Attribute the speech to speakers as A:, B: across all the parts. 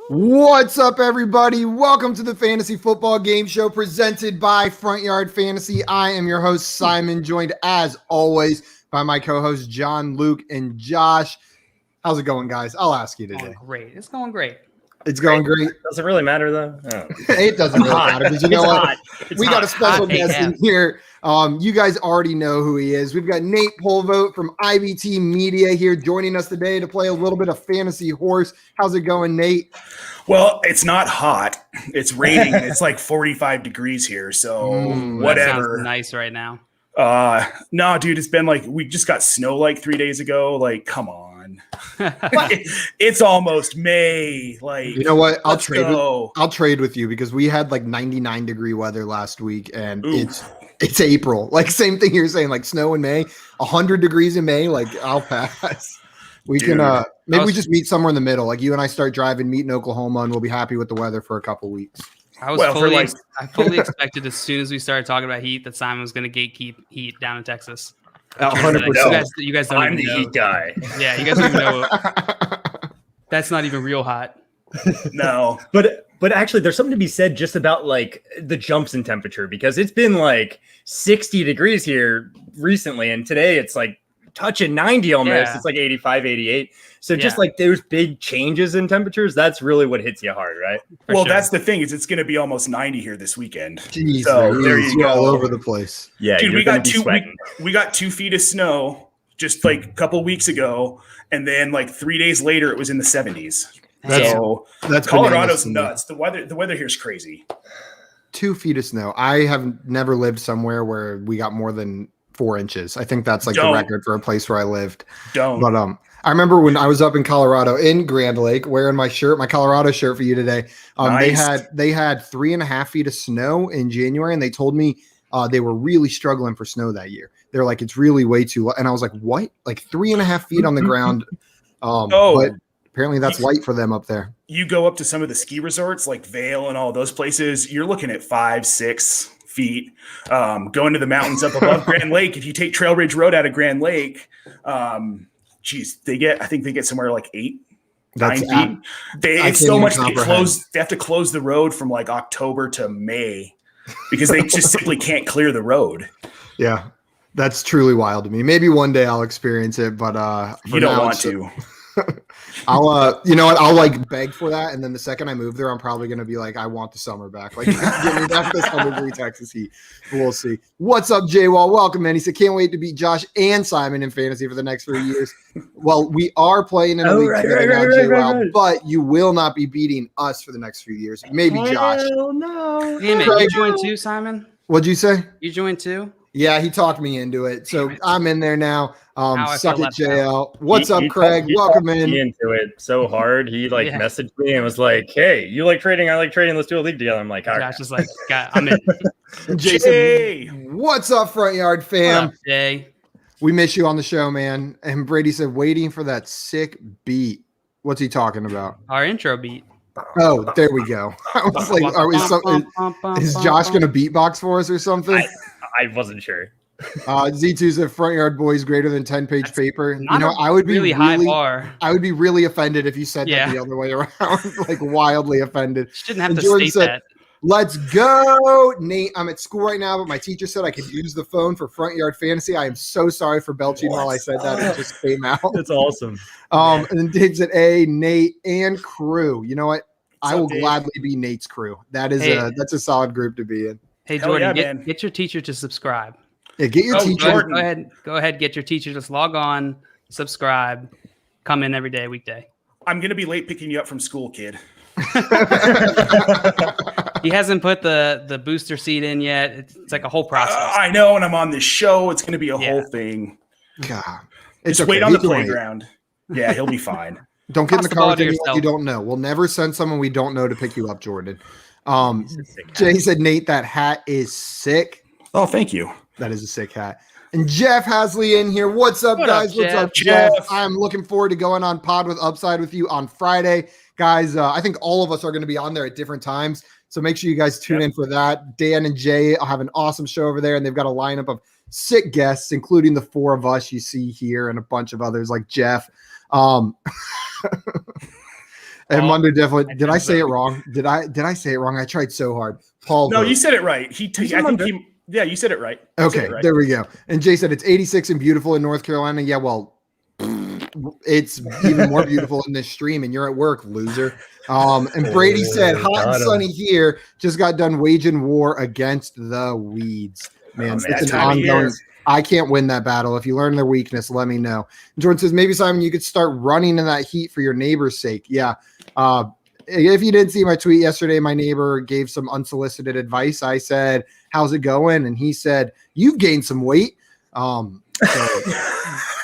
A: What's up, everybody? Welcome to the Fantasy Football Game Show presented by Front Yard Fantasy. I am your host, Simon, joined as always by my co-hosts, John, Luke, and Josh. How's it going, guys? I'll ask you today.
B: Great. It's going great.
A: It's going great.
C: Does it really matter, though?
A: Oh. It doesn't really matter because you know what? We got a special guest in here. You guys already know who he is. We've got Nate Polvote from IBT Media here joining us today to play a little bit of fantasy horse. How's it going, Nate?
D: Well, it's not hot. It's raining. It's like 45 degrees here, so whatever.
B: That sounds nice right now.
D: No, dude, it's been like we just got snow like 3 days ago. Like, come on. It's almost May. Like,
A: you know what? I'll trade with you because we had like 99-degree weather last week, and it's April. Like, same thing you're saying, like snow in May, 100 degrees in May. Like, I'll pass. We can maybe we just meet somewhere in the middle. Like, you and I start driving, meet in Oklahoma, and we'll be happy with the weather for a couple weeks.
B: I fully expected as soon as we started talking about heat that Simon was going to gatekeep heat down in Texas.
A: 100%.
B: You guys don't
C: I'm
B: even
C: the
B: know.
C: heat guy.
B: Yeah, you guys don't even know. That's not even real hot.
D: No.
C: But actually, there's something to be said just about like the jumps in temperature because it's been like 60 degrees here recently, and today it's like touching 90 almost. Yeah. It's like 85, 88. So just like those big changes in temperatures, that's really what hits you hard, right?
D: Well, that's the thing is it's going to be almost 90 here this weekend.
A: Jeez,
D: so there you go.
A: All over the place.
C: Yeah,
D: dude, we got 2 feet of snow just like a couple weeks ago, and then like 3 days later it was in the 70s. That's Colorado's nuts. The weather here is crazy.
A: 2 feet of snow. I have never lived somewhere where we got more than 4 inches. I think that's like the record for a place where I lived. But I remember when I was up in Colorado in Grand Lake wearing my Colorado shirt for you today. Nice. They had 3.5 feet of snow in January, and they told me they were really struggling for snow that year. They're like, it's really way too low. And I was like, what? Like 3.5 feet on the ground. But apparently that's light for them up there.
D: You go up to some of the ski resorts like Vail and all those places, you're looking at 5-6 feet. Going to the mountains up above Grand Lake. If you take Trail Ridge Road out of Grand Lake, I think they get somewhere like 9 feet. They have to close the road from like October to May because they just simply can't clear the road.
A: Yeah, that's truly wild to me. Maybe one day I'll experience it, but
D: you don't want to.
A: I'll you know what? I'll like beg for that, and then the second I move there, I'm probably gonna be like, I want the summer back. Like, give me back this 100-degree Texas heat. We'll see. What's up, Jay Wall? Welcome, man. He said, can't wait to beat Josh and Simon in fantasy for the next 3 years. Well, we are playing in a league together now, Jay Wall, but you will not be beating us for the next few years. Maybe Josh.
C: Hell no.
B: Damn it, you joined too, Simon?
A: What'd you say?
B: You joined too?
A: Yeah, he talked me into it. So I'm in there now. Suck it, JL. What's up, Craig? Welcome in.
C: Into it so hard. He messaged me and was like, hey, you like trading? I like trading. Let's do a league together. I'm like, all right.
B: Josh is like, I'm in.
A: Jason, what's up, Front Yard fam?
B: What up, Jay?
A: We miss you on the show, man. And Brady said, waiting for that sick beat. What's he talking about?
B: Our intro beat.
A: Oh, there we go. I was like, is Josh going to beatbox for us or something?
C: I wasn't sure.
A: Z2 said front yard boys greater than 10-page paper. You know, I would be
B: really high bar.
A: I would be really offended if you said that the other way around, like wildly offended.
B: You shouldn't have to state that.
A: Let's go, Nate. I'm at school right now, but my teacher said I could use the phone for Front Yard Fantasy. I am so sorry for belching while I said that. It just came out.
C: That's awesome.
A: And then Diggs at A, Nate, and crew. You know what? I will gladly be Nate's crew. That's a solid group to be in.
B: Hey, Jordan, get your teacher to subscribe.
A: Yeah, get your teacher.
B: Go ahead. Get your teacher to log on, subscribe, come in every day, weekday.
D: I'm going to be late picking you up from school, kid.
B: He hasn't put the booster seat in yet. It's like a whole process.
D: I know, and I'm on this show. It's going to be a whole thing.
A: God,
D: just wait on the playground. Yeah, he'll be fine.
A: Don't get in the car with anyone you don't know. We'll never send someone we don't know to pick you up, Jordan. Jay said, Nate, that hat is sick.
D: Oh, thank you.
A: That is a sick hat. And Jeff Hasley in here. What's up, guys? What's up, Jeff? I'm looking forward to going on Pod with Upside with you on Friday. Guys, I think all of us are going to be on there at different times. So make sure you guys tune in for that. Dan and Jay have an awesome show over there, and they've got a lineup of sick guests, including the four of us you see here and a bunch of others like Jeff. And Munder definitely. Did I say it wrong? Did I say it wrong? I tried so hard. Paul.
D: No, you said it right. Yeah, you said it right.
A: Okay, there we go. And Jay said it's 86 and beautiful in North Carolina. Yeah, well, it's even more beautiful in this stream, and you're at work, loser. And Brady said, hot and sunny here. Just got done waging war against the weeds. Man, it's an ongoing. I can't win that battle. If you learn their weakness, let me know. Jordan says, maybe, Simon, you could start running in that heat for your neighbor's sake. Yeah. If you didn't see my tweet yesterday, my neighbor gave some unsolicited advice. I said, how's it going? And he said, you've gained some weight. So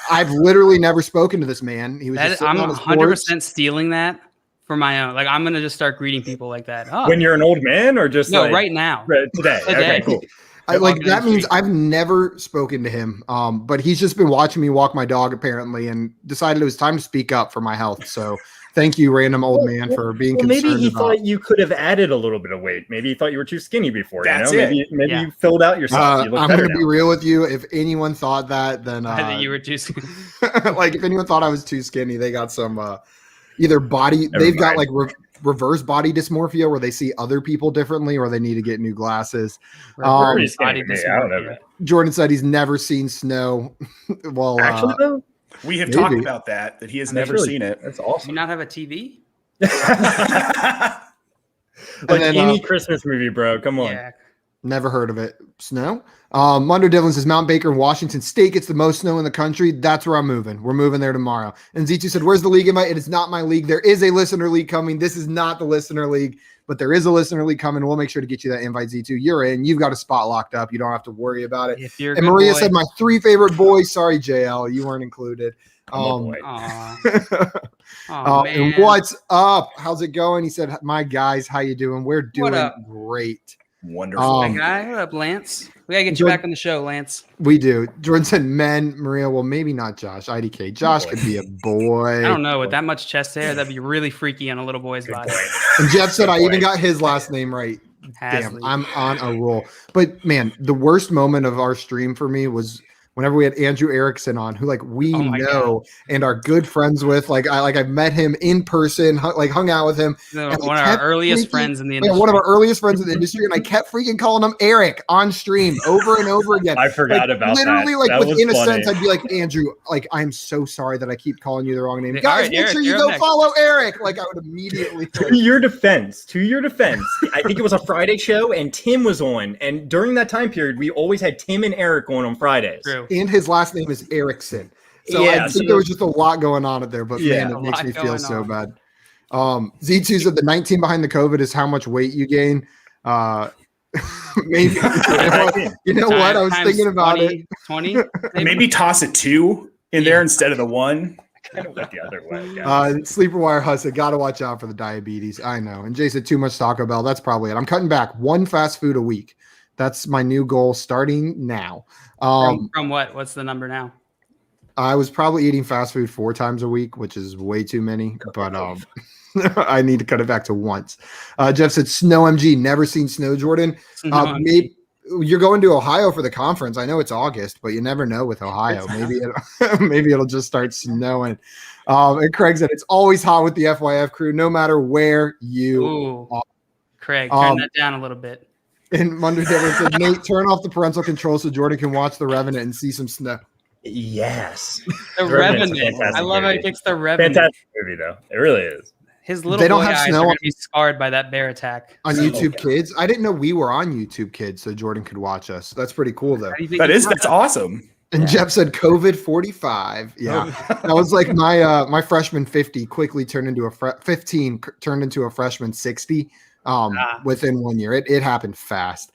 A: I've literally never spoken to this man. He was just
B: I'm 100% stealing that for my own. Like, I'm going to just start greeting people like that. Oh.
C: When you're an old man or just
B: right now?
C: Today. Okay, cool.
A: That means I've never spoken to him, but he's just been watching me walk my dog apparently and decided it was time to speak up for my health. So thank you, random old man, for being concerned.
C: Maybe he thought you could have added a little bit of weight. Maybe he thought you were too skinny before.
D: That's
C: Maybe you filled out yourself.
A: I'm going to be real with you. If anyone thought that, then
B: I think you were too skinny.
A: Like if anyone thought I was too skinny, they got some either body. They've got like reverse body dysmorphia where they see other people differently, or they need to get new glasses.
B: Body dysmorphia.
A: Jordan said he's never seen snow. Well,
C: actually, though,
D: we have talked about that he has never seen it.
C: That's awesome.
B: Do you not have a TV?
C: Like any Christmas movie, bro. Come on.
B: Yeah.
A: Never heard of it. Snow. Munder Dillon says Mount Baker in Washington State gets the most snow in the country. That's where I'm moving. We're moving there tomorrow. And Z2 said, where's the league invite? It is not my league. There is a listener league coming. This is not the listener league, but there is a listener league coming. We'll make sure to get you that invite, Z2. You're in. You've got a spot locked up. You don't have to worry about it. And Maria said, my 3 favorite boys. Sorry, JL. You weren't included.
B: Man.
A: And what's up? How's it going? He said, my guys, how you doing? We're doing great.
D: Wonderful.
B: What up, Lance? We gotta get you back on the show, Lance.
A: We do. Jordan said men. Maria, well, maybe not Josh. IDK. Josh could be a boy.
B: I don't know. With that much chest hair, that'd be really freaky on a little boy's body.
A: And Jeff said, I even got his last name right. Damn, I'm on a roll. But man, the worst moment of our stream for me was whenever we had Andrew Erickson on, who like we know and are good friends with. Like I've met him in person, hung out with him.
B: One of our earliest friends in the industry.
A: One of our earliest friends in the industry, and I kept freaking calling him Eric on stream over and over again.
C: I forgot about
A: literally,
C: that.
A: Like within a sense, I'd be like, Andrew, like I'm so sorry that I keep calling you the wrong name. Guys, make sure you go follow Eric. Like I would immediately.
C: To your defense, I think it was a Friday show, and Tim was on. And during that time period, we always had Tim and Eric on Fridays.
B: True.
A: And his last name is Erickson. So I think there was just a lot going on there, but man, it makes me feel so bad. Z2 said the 19 behind the COVID is how much weight you gain. Maybe you know what? I was thinking about
B: 20,
A: it.
D: Maybe toss a 2 in there instead of the 1.
C: Kind of went the other way.
A: Sleeper Wire Hustle, gotta watch out for the diabetes. I know. And Jay said too much Taco Bell. That's probably it. I'm cutting back 1 fast food a week. That's my new goal starting now.
B: From what? What's the number now?
A: I was probably eating fast food 4 times a week, which is way too many, but I need to cut it back to once. Jeff said, Snow MG, never seen snow, Jordan. Maybe you're going to Ohio for the conference. I know it's August, but you never know with Ohio. Maybe it'll just start snowing. And Craig said, it's always hot with the FYF crew, no matter where you are.
B: Craig, turn that down a little bit.
A: And Munder said, Nate, turn off the parental control so Jordan can watch The Revenant and see some snow.
C: Yes.
B: The Revenant. I love how he picks The Revenant.
C: Fantastic movie, though. It really is.
B: His little boy eyes are going to be scarred by that bear attack.
A: On YouTube Kids? I didn't know we were on YouTube Kids, so Jordan could watch us. That's pretty cool, though.
D: That's awesome.
A: And Jeff said COVID 45. Yeah. That was like my freshman 50 quickly turned into a 15 turned into a freshman 60 within 1 year. It happened fast.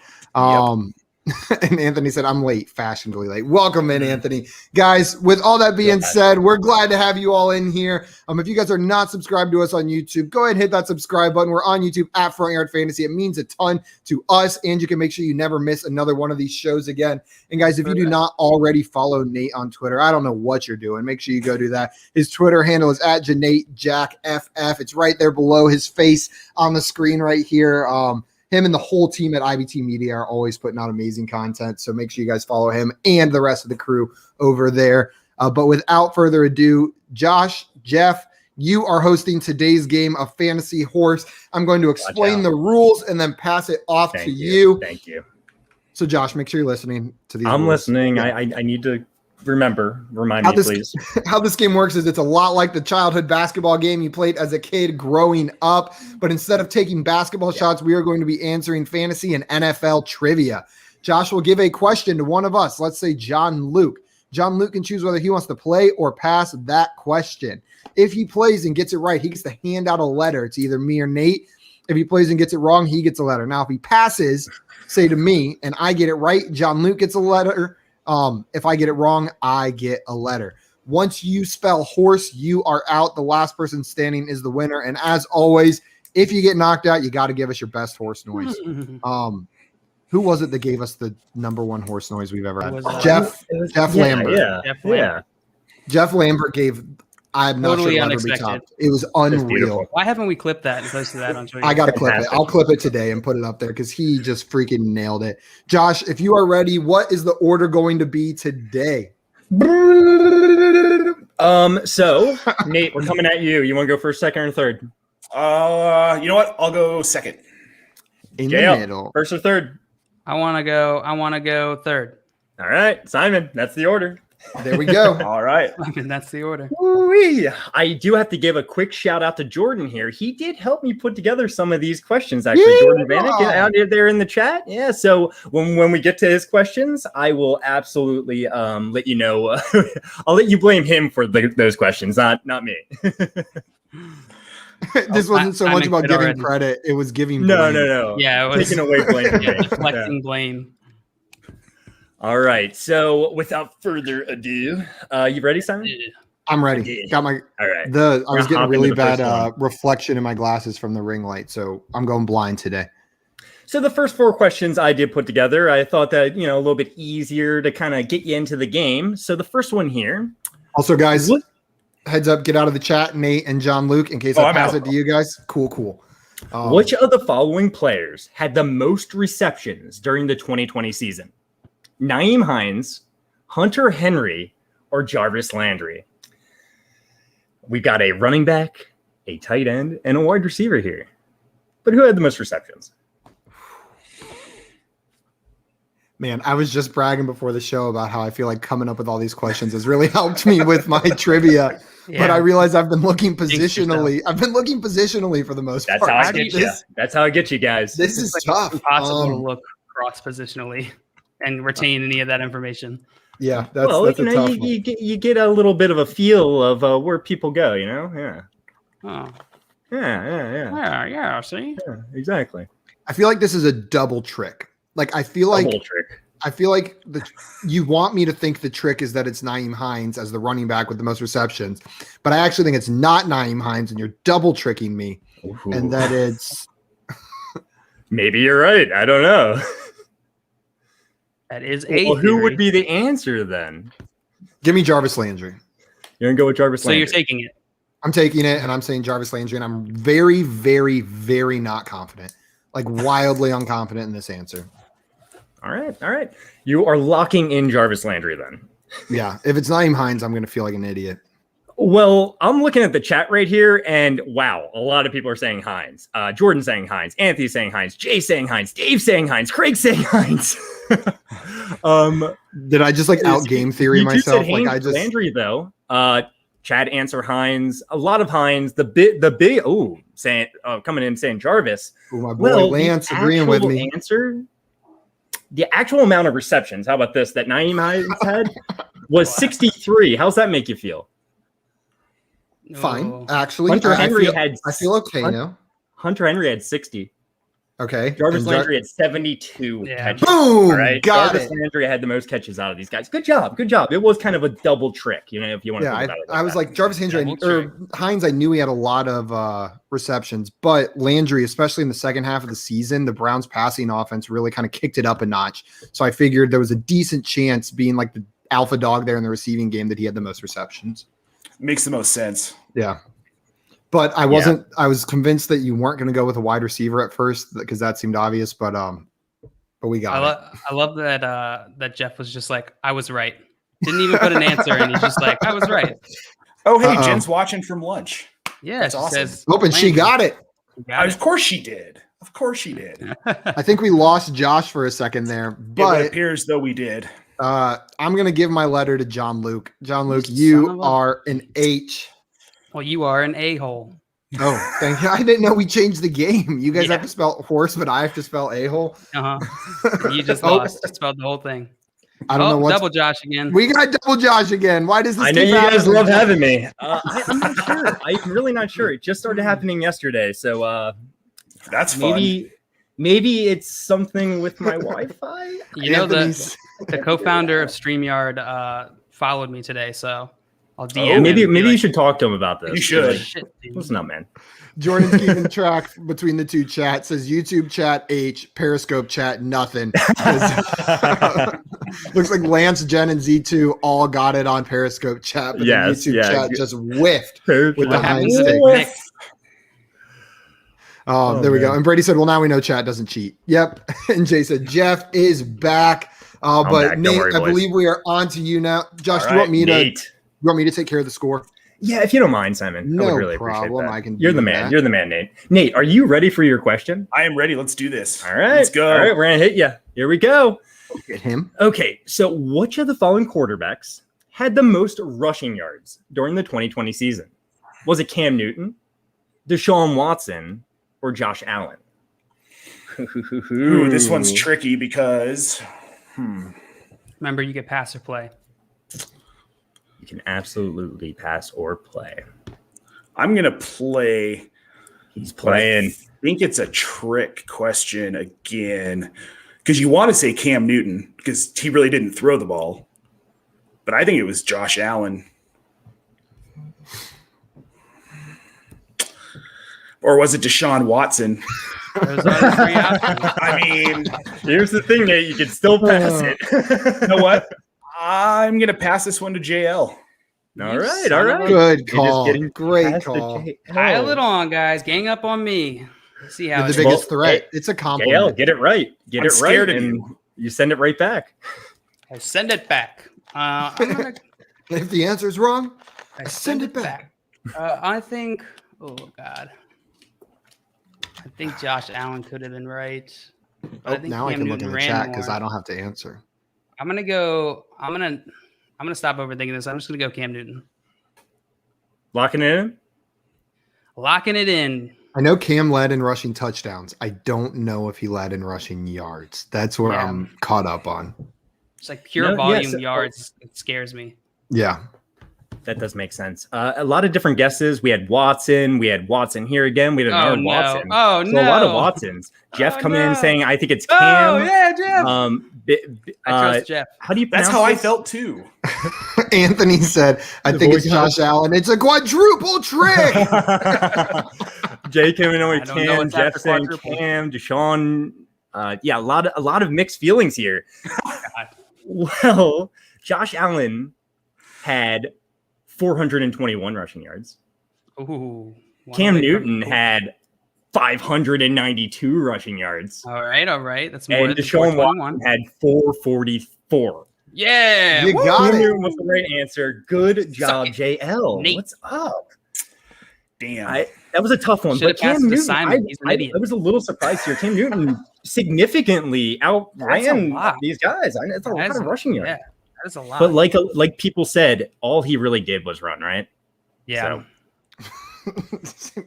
A: And Anthony said, I'm late, fashionably late. Welcome in, Anthony. Guys, with all that being said, we're glad to have you all in here. If you guys are not subscribed to us on YouTube, go ahead and hit that subscribe button. We're on YouTube at Front Yard Fantasy. It means a ton to us, and you can make sure you never miss another one of these shows again. And guys, if you do not already follow Nate on Twitter, I don't know what you're doing. Make sure you go do that. His Twitter handle is at JanateJackFF. It's right there below his face on the screen right here. Him and the whole team at IBT Media are always putting out amazing content. So make sure you guys follow him and the rest of the crew over there. But without further ado, Josh, Jeff, You are hosting today's game of Fantasy Horse. I'm going to explain the rules and then pass it off to you.
C: Thank you.
A: So, Josh, make sure you're listening to these.
C: I'm listening. Yeah. I need to remind me, please.
A: How this game works is it's a lot like the childhood basketball game you played as a kid growing up. But instead of taking basketball shots, we are going to be answering fantasy and NFL trivia. Josh will give a question to one of us. Let's say John Luke. John Luke can choose whether he wants to play or pass that question. If he plays and gets it right, he gets to hand out a letter to either me or Nate. If he plays and gets it wrong, he gets a letter. Now, if he passes, say to me, and I get it right, John Luke gets a letter. If I get it wrong, I get a letter. Once you spell horse, you are out. The last person standing is the winner. And as always, if you get knocked out, you got to give us your best horse noise. Who was it that gave us the number one horse noise we've ever had? Jeff Lambert. Jeff Lambert gave. I'm not
B: totally
A: sure unexpected. It was unreal.
B: Why haven't we clipped that and posted that on Twitter?
A: I got to clip it. I'll clip it today and put it up there because he just freaking nailed it. Josh, if you are ready, what is the order going to be today?
C: So Nate, we're coming at you. You want to go first, second, or third?
D: You know what? I'll go second.
A: In the middle.
C: First or third?
B: I want to go third.
C: All right, Simon, that's the order.
A: There we go.
D: All right.
B: That's the order.
C: Ooh-wee. I do have to give a quick shout out to Jordan here. He did help me put together some of these questions, actually. Jordan Vanek out there in the chat. Yeah, so when we get to his questions, I will absolutely let you know. I'll let you blame him for those questions, not me.
A: This wasn't so much about giving credit. It was giving blame.
C: No.
B: Yeah, it was
C: taking away blame.
B: Deflecting blame.
C: All right. So without further ado, you ready, Simon?
A: I'm ready. Got my.
C: All right.
A: I was getting a really bad reflection in my glasses from the ring light, so I'm going blind today.
C: So the first 4 questions I did put together, I thought that, a little bit easier to kind of get you into the game. So the first one here.
A: Also, guys, heads up, get out of the chat, Nate and John Luke, in case I pass it to you guys. Cool.
C: Which of the following players had the most receptions during the 2020 season? Nyheim Hines, Hunter Henry, or Jarvis Landry? We got a running back, a tight end, and a wide receiver here. But who had the most receptions?
A: Man, I was just bragging before the show about how I feel like coming up with all these questions has really helped me with my trivia. Yeah. But I realize I've been looking positionally. For the most part.
C: That's how I get you. That's how I get you guys.
A: This is tough.
B: It's impossible to look cross positionally and retain any of that information.
A: Yeah, that's a tough one.
C: You get a little bit of a feel of where people go, Yeah.
B: Oh.
C: Yeah.
B: See?
C: Yeah, exactly.
A: I feel like this is a double trick. Like I feel like you want me to think the trick is that it's Nyheim Hines as the running back with the most receptions, but I actually think it's not Nyheim Hines, and you're double tricking me, and that it's.
C: Maybe you're right. I don't know.
B: That is
C: who would be the answer then?
A: Give me Jarvis Landry.
C: You're gonna go with Jarvis Landry.
B: So you're taking it.
A: I'm taking it, and I'm saying Jarvis Landry, and I'm very, very, very not confident. Like wildly unconfident in this answer.
C: All right. You are locking in Jarvis Landry then.
A: Yeah. If it's Nyheim Hines, I'm going to feel like an idiot.
C: Well, I'm looking at the chat right here, and wow, a lot of people are saying Hines. Jordan saying Hines. Anthony saying Hines. Jay saying Hines. Dave saying Hines. Craig saying Hines.
A: Did I just out game theory myself?
C: Like I just Landry though. Chad answer Hines. A lot of Hines. The big. Saying coming in saying Jarvis.
A: Ooh, my boy Lance agreeing with me.
C: The actual amount of receptions. How about this? That Nyheim Hines had was 63. How's that make you feel?
A: Fine, actually.
C: Hunter Henry
A: I feel okay now.
C: Hunter Henry had 60.
A: Okay.
C: Jarvis Landry had 72 catches.
A: Boom!
C: All right.
A: Got
C: Landry had the most catches out of these guys. Good job. It was kind of a double trick, if you want to think about it.
A: I was like Jarvis Landry or Hines. I knew he had a lot of receptions, but Landry, especially in the second half of the season, the Browns' passing offense really kind of kicked it up a notch. So I figured there was a decent chance, being like the alpha dog there in the receiving game, that he had the most receptions.
D: Makes the most sense.
A: Yeah. But I wasn't. I was convinced that you weren't going to go with a wide receiver at first because that seemed obvious. But we got it.
B: I love that that Jeff was just like, I was right. Didn't even put an answer, and he's just like, I was right.
D: Oh, hey, Jen's watching from lunch.
B: Yeah,
D: that's
B: she
D: awesome.
B: says.
A: Hoping she got it.
D: Of course she did. Of course she did.
A: I think we lost Josh for a second there, but
D: it appears though we did.
A: I'm gonna give my letter to John Luke. John Luke, you are an H.
B: Well, you are an a-hole.
A: Oh, thank you. I didn't know we changed the game. You guys have to spell horse, but I have to spell a-hole.
B: You just lost. You spelled the whole thing.
A: I don't know what.
B: Double Josh again.
A: We got double Josh again. Why does this?
C: I know you guys love having me. I'm not sure. I'm really not sure. It just started happening yesterday, so
D: that's fun.
C: Maybe it's something with my Wi-Fi.
B: You know, the co-founder of StreamYard followed me today, so I'll DM.
C: Maybe you should talk to him about this.
D: You should.
C: Listen up, man.
A: Jordan's keeping track between the two chats. Says YouTube chat H, Periscope chat nothing. Looks like Lance, Jen, and Z2 all got it on Periscope chat, but the YouTube chat just whiffed with the hind stick. Oh, there we go. And Brady said, "Well, now we know chat doesn't cheat." Yep. And Jay said, "Jeff is back." But Nate, I believe we are on to you now. Josh, do you want me to take care of the score?
C: Yeah, if you don't mind, Simon.
A: No
C: I would really
A: problem.
C: Appreciate that. You're the man. You're the man, Nate. Nate, are you ready for your question?
D: I am ready. Let's do this.
C: All right.
D: Let's go.
C: All right, we're gonna hit you. Here we go.
A: Get him.
C: Okay, so which of the following quarterbacks had the most rushing yards during the 2020 season? Was it Cam Newton, Deshawn Watson, or Josh Allen?
D: Ooh, this one's tricky because
B: remember, you get pass or play.
C: You can absolutely pass or play.
D: I'm gonna play.
C: He's playing.
D: I think it's a trick question again because you want to say Cam Newton because he really didn't throw the ball, but I think it was Josh Allen. Or was it Deshaun Watson? I mean,
C: here's the thing, Nate. You can still pass it.
D: You know what? I'm going to pass this one to JL.
C: All right.
A: Good call. Great call.
B: Pile it on, guys. Gang up on me. Let's see how
A: You're the biggest threat. It's a compliment.
C: JL, get it right. Get it right, and you send it right back.
B: I send it back.
A: If the answer is wrong, I send it back.
B: I think. Oh God. I think Josh Allen could have been right.
A: Now I can look in the chat because I don't have to answer.
B: I'm gonna stop overthinking this. I'm just gonna go Cam Newton.
C: Locking it in?
B: Locking it in.
A: I know Cam led in rushing touchdowns. I don't know if he led in rushing yards. That's where I'm caught up on.
B: It's like pure volume yards. It scares me.
A: Yeah.
C: That does make sense. A lot of different guesses. We had Watson. We had Watson here again. We had another Watson.
B: Oh, no.
C: So a lot of Watsons. Jeff coming in saying, I think it's Cam.
B: Oh, yeah, Jeff. I trust Jeff.
C: How do you pronounce
D: That's how
C: this?
D: I felt too.
A: Anthony said, I think it's Josh Allen. It's a quadruple trick.
C: Jay coming in with Cam. Jeff saying Cam. Deshaun. A lot of mixed feelings here. Well, Josh Allen had 421 rushing yards.
B: Ooh,
C: Cam Newton had 592 rushing yards.
B: All right. That's more
C: and Deshaun Watson had 444.
B: Yeah,
A: you got it.
C: Newton was the right answer. Good job, JL.
B: Nate.
C: What's up?
D: Damn,
C: that was a tough one.
B: Should've
C: But Cam Newton,
B: Simon.
C: I was a little surprised here. Cam Newton significantly outran these guys. It's a lot of rushing yards.
B: Yeah. That's a lot.
C: But like people said, all he really did was run, right?
B: Yeah.
A: So.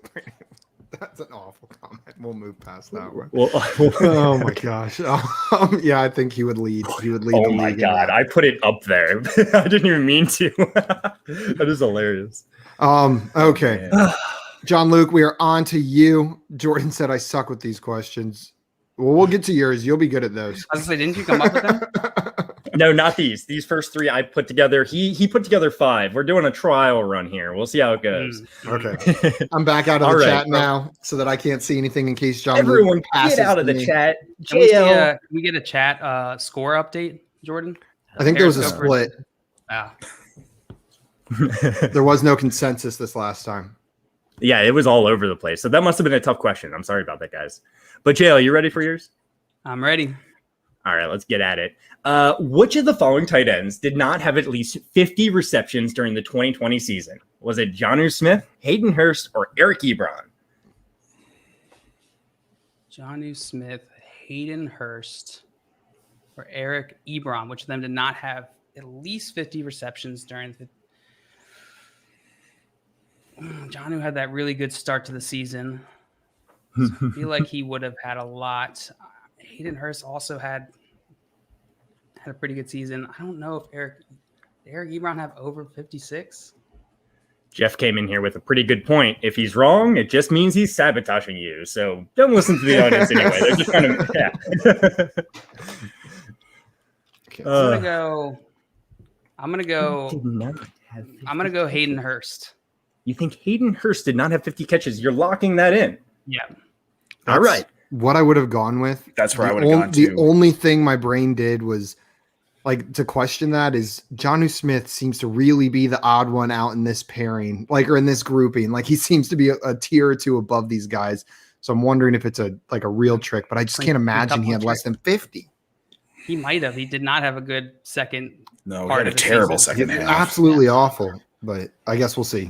A: That's an awful comment. We'll move past that one.
C: Well,
A: oh my gosh. Yeah, I think he would lead. He would lead.
C: Oh my God, I put it up there. I didn't even mean to. That is hilarious.
A: Okay. John Luke, we are on to you. Jordan said I suck with these questions. Well, we'll get to yours. You'll be good at those.
B: I was gonna say, didn't you come up with them?
C: No, not these. These first three I put together. He put together 5. We're doing a trial run here. We'll see how it goes.
A: Okay. I'm back out of the chat now so that I can't see anything in case John
C: Everyone
A: Luke passes
C: get out of the
A: me.
C: chat.
B: Can we get a chat score update, Jordan?
A: I think there was a split. There was no consensus this last time.
C: Yeah, it was all over the place. So that must have been a tough question. I'm sorry about that, guys. But JL, you ready for yours?
B: I'm ready.
C: All right, let's get at it. Which of the following tight ends did not have at least 50 receptions during the 2020 season? Was it Jonnu Smith, Hayden Hurst, or Eric Ebron?
B: Jonnu Smith, Hayden Hurst, or Eric Ebron. Which of them did not have at least 50 receptions during the... Jonnu had that really good start to the season. So I feel like he would have had a lot. Hayden Hurst also had a pretty good season. I don't know if Eric Ebron have over 56.
C: Jeff came in here with a pretty good point. If he's wrong, it just means he's sabotaging you. So don't listen to the audience anyway. They're just kind of
B: I'm gonna go Hayden Hurst.
C: You think Hayden Hurst did not have 50 catches? You're locking that in.
B: Yeah.
C: All right.
A: What I would have gone with.
D: That's where I would have gone
A: to. The only thing my brain did was like to question that is Jonnu Smith seems to really be the odd one out in this pairing, like, or in this grouping. Like he seems to be a tier or two above these guys. So I'm wondering if it's a real trick, but I just can't imagine he had less than 50.
B: He might have. He did not have a good second.
D: No, he had a terrible second half.
A: Absolutely awful. But I guess we'll see.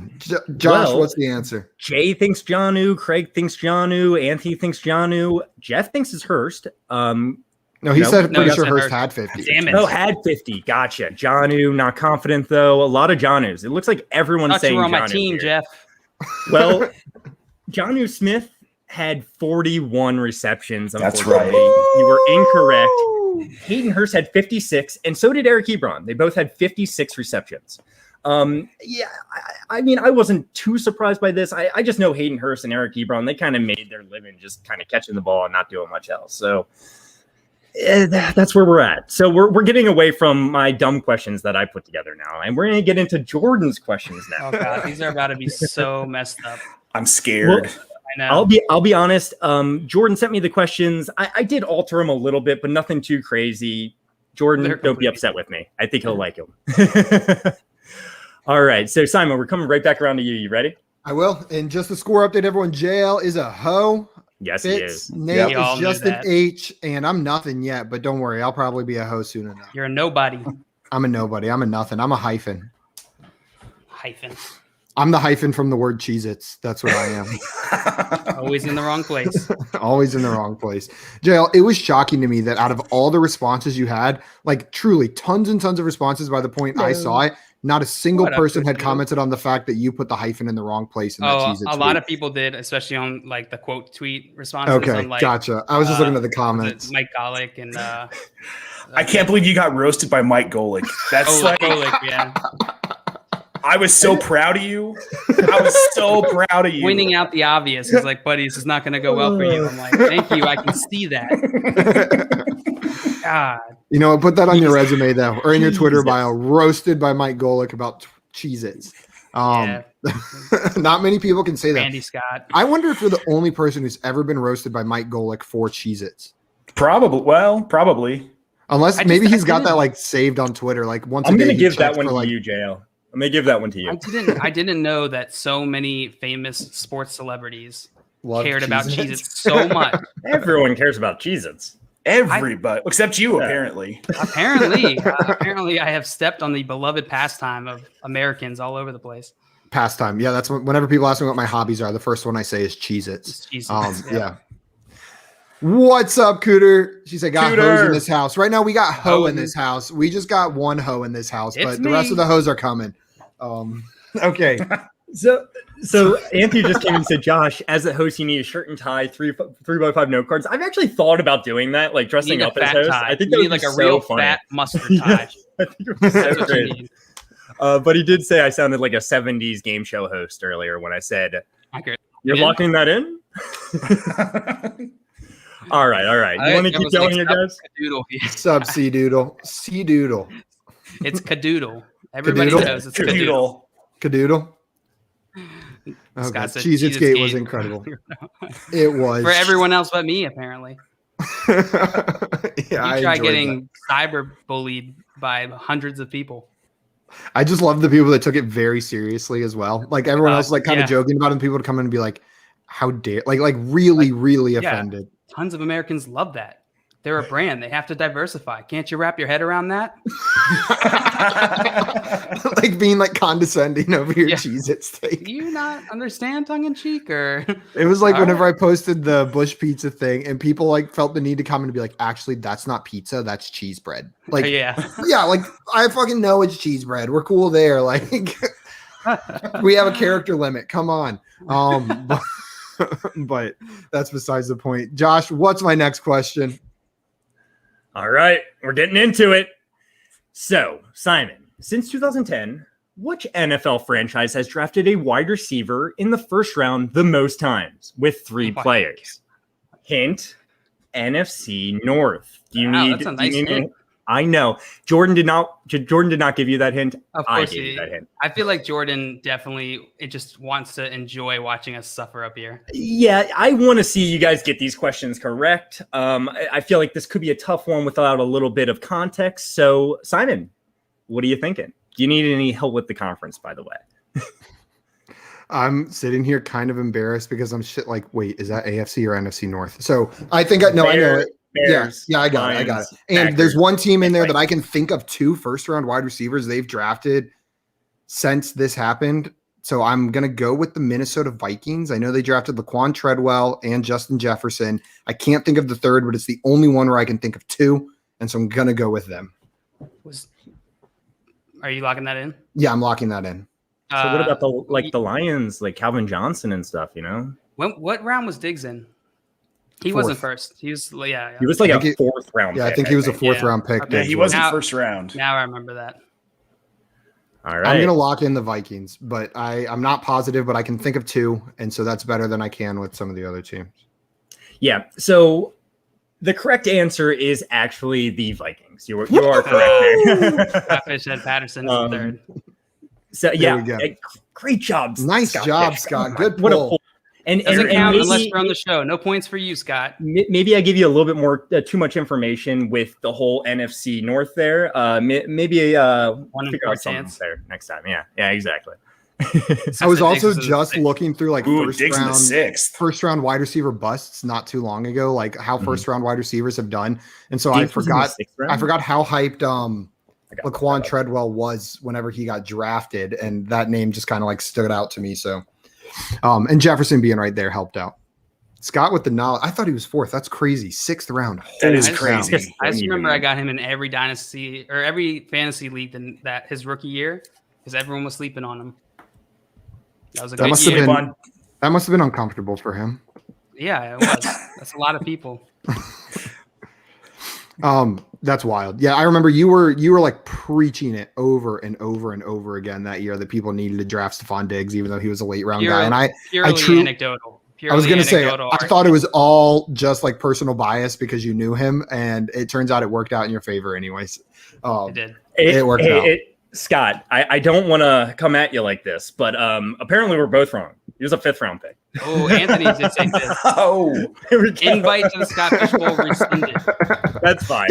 A: Josh, what's the answer?
C: Jay thinks Jonnu. Craig thinks Jonnu. Anthony thinks Jonnu. Jeff thinks it's Hurst.
A: No, he said pretty sure Hurst had 50.
B: Damn it.
C: Oh, had 50. Gotcha. Jonnu, not confident though. A lot of Jonnus. It looks like everyone's saying
B: you were on
C: Jonnu
B: my team,
C: here.
B: Jeff.
C: Well, Jonnu Smith had 41 receptions.
D: That's right.
C: You were incorrect. Hayden Hurst had 56, and so did Eric Ebron. They both had 56 receptions. I mean, I wasn't too surprised by this. I just know Hayden Hurst and Eric Ebron, they kind of made their living just kind of catching the ball and not doing much else. So that's where we're at. So we're getting away from my dumb questions that I put together now, and we're going to get into Jordan's questions now.
B: Oh God, these are about to be so messed up.
D: I'm scared.
B: I know.
C: I'll be honest. Jordan sent me the questions. I did alter them a little bit, but nothing too crazy. Jordan, don't be upset with me. I think he'll like them. All right. So Simon, we're coming right back around to you. You ready?
A: I will. And just a score update, everyone. JL is a hoe.
C: Yes, he is.
A: Nate is just an H, and I'm nothing yet, but don't worry. I'll probably be a hoe soon enough.
B: You're a nobody.
A: I'm a nobody. I'm a nothing. I'm a hyphen.
B: Hyphen.
A: I'm the hyphen from the word Cheez-Its. That's what I am.
B: Always in the wrong place.
A: Always in the wrong place. JL, it was shocking to me that out of all the responses you had, like truly tons and tons of responses by the point I saw it, not a single person had commented on the fact that you put the hyphen in the wrong place in that Cheez-It tweet.
B: A lot of people did, especially on like the quote tweet responses.
A: Okay,
B: on, like,
A: gotcha. I was just looking at the comments.
B: Mike Golick and
D: I can't believe you got roasted by Mike Golick. That's
B: Golick, yeah.
D: I was so proud of you. I was so proud of you.
B: Pointing out the obvious. He's like, buddy, this is not going to go well for you. I'm like, thank you. I can see that. God.
A: You know, put that on your resume, though, or in your Twitter bio. Roasted by Mike Golick about Cheez-Its. Not many people can say that.
B: Randy Scott.
A: I wonder if you're the only person who's ever been roasted by Mike Golick for Cheez-Its.
D: Probably. Well, probably.
A: Unless maybe he's got that like saved on Twitter. Like once
C: I'm
A: going to
C: give that one to you, JL. I'm going to give that one to you.
B: I didn't know that so many famous sports celebrities cared about Cheez-Its so much.
C: Everyone cares about Cheez-Its.
D: Everybody, except you, apparently.
B: Apparently, I have stepped on the beloved pastime of Americans all over the place.
A: Pastime. Yeah, that's whenever people ask me what my hobbies are, the first one I say is Cheez-Its. Yeah. What's up, Cooter? She said, got hoes in this house. Right now, we got hoe in this house. We just got one hoe in this house, but the rest of the hoes are coming. Okay.
C: So Anthony just came and said, Josh, as a host, you need a shirt and tie, 3x5 note cards. I've actually thought about doing that, like dressing up as host.
B: I think that would be like a real fat mustard tie.
C: I think it was so great. But he did say I sounded like a 70s game show host earlier when I said, you're locking that in? All right. You want to keep going here, guys?
A: Sub C-Doodle. C-Doodle.
B: It's Cadoodle. Everybody knows it's Cadoodle.
A: Cadoodle. Oh, Cheez-Its Gate was incredible. It was.
B: For everyone else but me, apparently.
A: Yeah,
B: you try getting cyber bullied by hundreds of people.
A: I just love the people that took it very seriously as well. Like everyone else, like kind of joking about it, and people would come in and be like, "How dare!" Like really offended.
B: Tons of Americans love that. They're a brand. They have to diversify. Can't you wrap your head around that?
A: Like being like condescending over your Cheez-It steak.
B: Do you not understand tongue in cheek or?
A: It was like whenever I posted the Bush Pizza thing and people like felt the need to come and be like, actually, that's not pizza. That's cheese bread. Like, yeah, like I fucking know it's cheese bread. We're cool there. Like we have a character limit. Come on. But that's besides the point. Josh, what's my next question?
C: All right, we're getting into it. So, Simon, since 2010, which NFL franchise has drafted a wide receiver in the first round the most times with 3 players? Hint, NFC North. Do you need? That's a nice hint. I know. Jordan did not give you that hint.
B: Of course, I gave you that hint. I feel like Jordan definitely just wants to enjoy watching us suffer up here.
C: Yeah, I want to see you guys get these questions correct. I feel like this could be a tough one without a little bit of context. So, Simon, what are you thinking? Do you need any help with the conference, by the way?
A: I'm sitting here kind of embarrassed because I'm like, wait, is that AFC or NFC North? So I think I know it. Bears, I got it. And Packers, there's one team in there that I can think of 2 first-round wide receivers they've drafted since this happened. So I'm going to go with the Minnesota Vikings. I know they drafted Laquan Treadwell and Justin Jefferson. I can't think of the third, but it's the only one where I can think of 2. And so I'm going to go with them.
B: Are you locking that in?
A: Yeah, I'm locking that in.
C: So what about the Lions, like Calvin Johnson and stuff, you know?
B: What round was Diggs in? He wasn't first. He was,
C: He was like a 4th round pick.
A: I think he was a 4th round pick.
D: Yeah, he wasn't first round.
B: Now I remember that.
C: All right.
A: I'm going to lock in the Vikings, but I'm not positive, but I can think of 2. And so that's better than I can with some of the other teams.
C: Yeah. So the correct answer is actually the Vikings. You are correct there.
B: Catfish had Patterson in third.
C: So, great job.
A: Nice job, Scott. Good pull.
C: What a pull. And
B: doesn't count unless you're on the show. No points for you, Scott.
C: Maybe I give you a little bit more, too much information with the whole NFC North there. Maybe
B: one figure out
C: chance there next time. Yeah, exactly.
A: I was also just looking through like first round wide receiver busts not too long ago, like how first round wide receivers have done, and so I forgot how hyped Laquan Treadwell was whenever he got drafted, and that name just kind of like stood out to me. So. And Jefferson being right there helped out. Scott with the knowledge. I thought he was 4th. That's crazy. 6th round.
D: That is crazy.
B: I just remember I got him in every dynasty or every fantasy league in that his rookie year because everyone was sleeping on him. That was a good year.
A: That must have been uncomfortable for him.
B: Yeah, it was. That's a lot of people.
A: That's wild. Yeah, I remember you were like preaching it over and over and over again that year that people needed to draft Stephon Diggs, even though he was a late round guy. And I
B: anecdotal.
A: I was going to say, I thought it was all just like personal bias because you knew him, and it turns out it worked out in your favor anyways.
B: It did.
A: It worked out.
C: Scott, I don't want to come at you like this, but apparently we're both wrong. He was a 5th round pick.
B: Oh, Anthony did say this. Invite to the Scott Fish Bowl rescinded.
C: That's fine.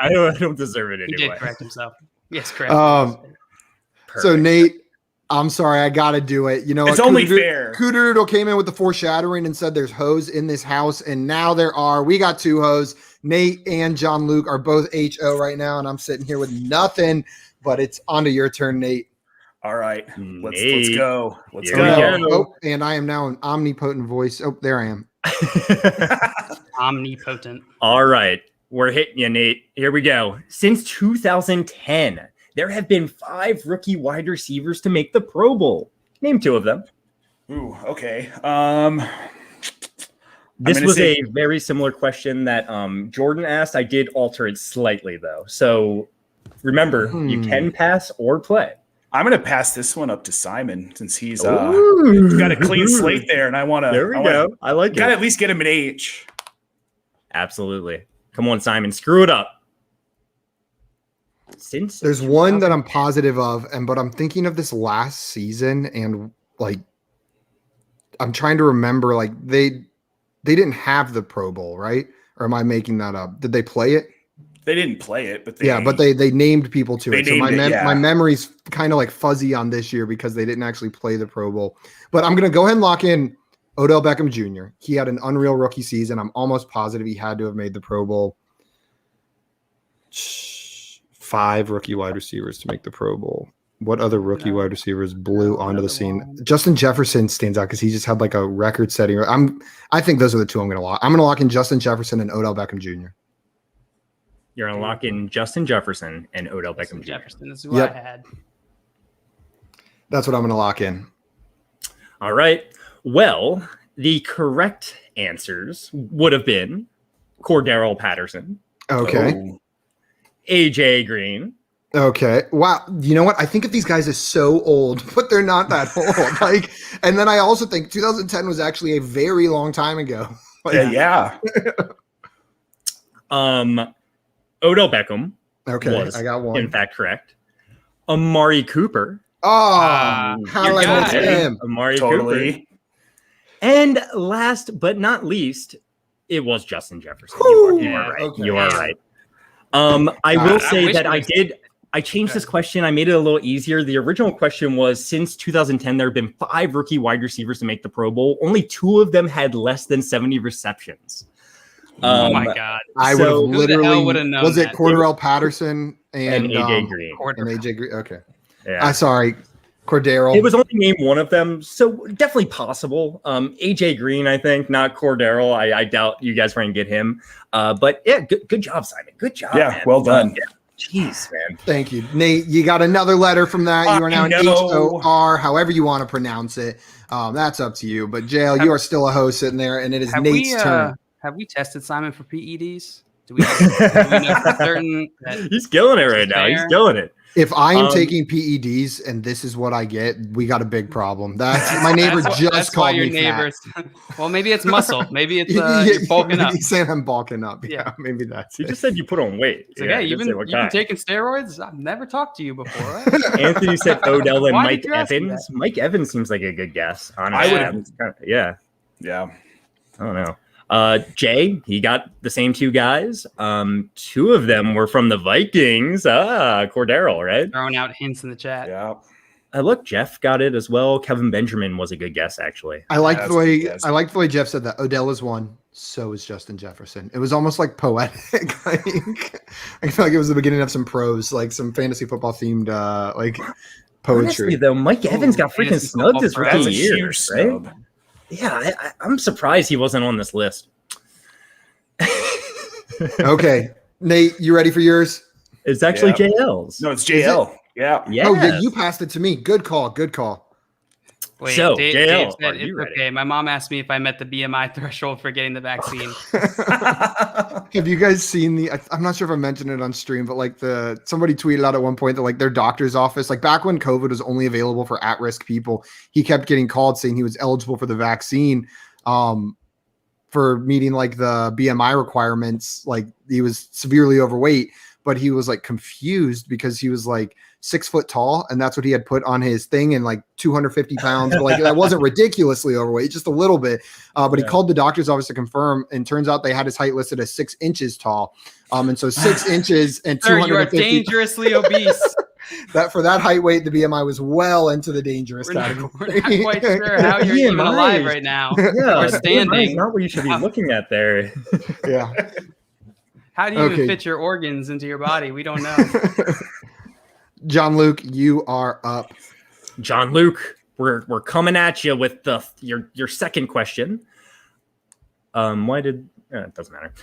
C: I don't deserve it anyway.
B: He did correct himself. Yes, correct.
A: So Nate, I'm sorry, I got to do it. You know,
D: it's only fair.
A: Cooter came in with the foreshadowing and said there's hoes in this house, and now there are. We got 2 hoes. Nate and John Luke are both HO right now, and I'm sitting here with nothing. But it's onto your turn, Nate.
D: All right, let's go. Let's go.
A: Oh, and I am now an omnipotent voice. Oh, there I am.
B: Omnipotent.
C: All right, we're hitting you, Nate. Here we go. Since 2010, there have been 5 rookie wide receivers to make the Pro Bowl. Name 2 of them.
D: Ooh, okay.
C: This was a very similar question that Jordan asked. I did alter it slightly, though. So remember, you can pass or play.
D: I'm going to pass this one up to Simon since he's got a clean slate there, and I want to.
C: There we go. I like it.
D: Got to at least get him an H.
C: Absolutely. Come on, Simon. Screw it up.
A: There's one that I'm positive of, but I'm thinking of this last season, and like I'm trying to remember, like they didn't have the Pro Bowl, right? Or am I making that up? Did they play it?
D: They didn't play it, but
A: they named people to it. So my memory's kind of like fuzzy on this year because they didn't actually play the Pro Bowl. But I'm gonna go ahead and lock in Odell Beckham Jr. He had an unreal rookie season. I'm almost positive he had to have made the Pro Bowl. 5 rookie wide receivers to make the Pro Bowl. What other rookie wide receivers blew onto the scene? Justin Jefferson stands out because he just had like a record-setting. I think those are the two I'm going to lock. I'm going to lock in Justin Jefferson and Odell Beckham Jr.
C: You're going to lock in Justin Jefferson and Odell Beckham Jr.
B: Jefferson is who I had.
A: That's what I'm going to lock in.
C: All right. Well, the correct answers would have been Cordarrelle Patterson.
A: Okay.
C: AJ Green.
A: Okay. Wow. You know what? I think of these guys as so old, but they're not that old. Like, and then I also think 2010 was actually a very long time ago. Like,
D: yeah.
C: Odell Beckham.
A: Okay.
C: Was,
A: I got one.
C: in fact, correct. Amari Cooper.
A: Oh, how I missed him.
C: Amari Cooper. And last but not least, it was Justin Jefferson. You are right. Okay. You are right. I will say that I changed this question. I made it a little easier. The original question was, since 2010, there have been 5 rookie wide receivers to make the Pro Bowl. Only 2 of them had less than 70 receptions.
B: Oh my God!
A: I would have literally.
B: Known
A: was it Cordarrelle Patterson and
C: AJ Green?
A: And AJ Green. Okay.
C: Yeah.
A: Sorry, Cordarrelle.
C: It was only named one of them, so definitely possible. AJ Green, I think, not Cordarrelle. I doubt you guys were going to get him. But yeah, good job, Simon. Good job.
D: Yeah,
C: man.
D: Well done.
C: Jeez, man.
A: Thank you, Nate. You got another letter from that. You are now an HOR, however you want to pronounce it. That's up to you. But JL, you are still a host sitting there, and it is Nate's turn.
B: Have we tested Simon for PEDs? Do we know for certain that
C: he's killing it right now? He's killing it.
A: If I am taking PEDs and this is what I get, we got a big problem. That's my neighbor just called me fat.
B: Well, maybe it's muscle. Maybe it's you're bulking up.
A: He's saying I'm bulking up. Yeah, maybe that's.
C: He just said you put on weight.
B: It's like, hey, you've been taking steroids? I've never talked to you before. Right?
C: Anthony said Odell and Mike Evans. Mike Evans seems like a good guess. Honestly, I would. Yeah. I don't know. Jay, he got the same 2 guys. 2 of them were from the Vikings. Cordarrelle, right?
B: Throwing out hints in the chat.
D: Yeah.
C: Look, Jeff got it as well. Kevin Benjamin was a good guess, actually.
A: I like the way Jeff said that. Odell is one, so is Justin Jefferson. It was almost like poetic. I feel like it was the beginning of some prose, like some fantasy football themed like poetry.
C: Honestly, though, Mike Evans got freaking snubbed this rookie year, right? Yeah, I'm surprised he wasn't on this list.
A: Okay. Nate, you ready for yours?
C: It's actually JL's.
D: No, it's JL. Yeah.
A: Oh, yeah, you passed it to me. Good call.
B: Wait,
C: so,
B: Dave said it's okay. My mom asked me if I met the BMI threshold for getting the vaccine.
A: Have you guys seen I'm not sure if I mentioned it on stream, but like somebody tweeted out at one point that like their doctor's office, like back when COVID was only available for at-risk people, he kept getting called saying he was eligible for the vaccine for meeting like the BMI requirements. Like he was severely overweight, but he was like confused because he was like 6 foot tall, and that's what he had put on his thing, and like 250 pounds. But like that wasn't ridiculously overweight, just a little bit. But he called the doctor's office to confirm, and turns out they had his height listed as 6 inches tall. And so 6 inches and 250. You are
B: dangerously obese.
A: That for that height weight, the BMI was well into the dangerous category.
B: We're not quite sure how you're even alive right now. Or standing.
C: Not what you should be looking at there.
A: Yeah.
B: How do you even fit your organs into your body? We don't know.
A: John Luke, you are up.
C: John Luke, we're coming at you with your second question. It doesn't matter.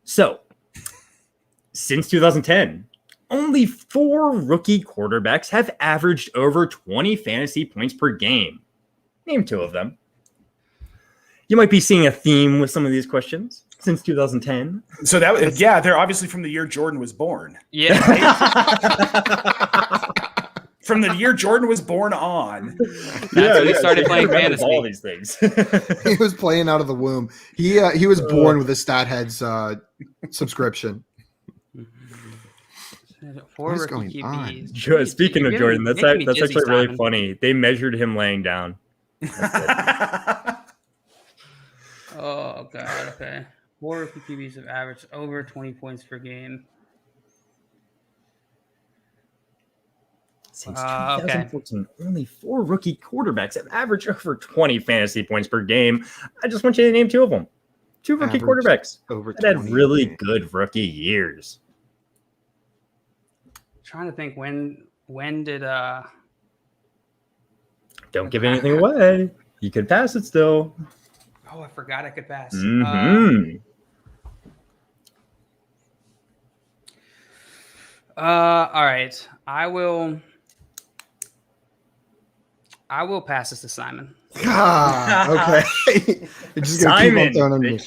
C: So, since 2010, only 4 rookie quarterbacks have averaged over 20 fantasy points per game. Name 2 of them. You might be seeing a theme with some of these questions. Since 2010.
D: So they're obviously from the year Jordan was born.
B: Yeah.
D: From the year Jordan was born on.
B: That's when he started playing fantasy.
C: All these things.
A: He was playing out of the womb. He was born with a StatHeads subscription.
B: 4 rookie QBs.
C: Speaking of Jordan, that's actually really funny. They measured him laying down.
B: Oh God. Okay. 4 rookie QBs have averaged over 20 points per game.
C: Since 2014, only 4 rookie quarterbacks have averaged over 20 fantasy points per game. I just want you to name 2 of them. 2 rookie quarterbacks that had really good rookie years.
B: Trying to think when did
C: Don't give anything away. You could pass it still.
B: Oh, I forgot I could pass.
C: Mm-hmm.
B: All right. I will pass this to Simon.
A: Okay. You're just gonna
C: Simon,
A: keep on throwing me.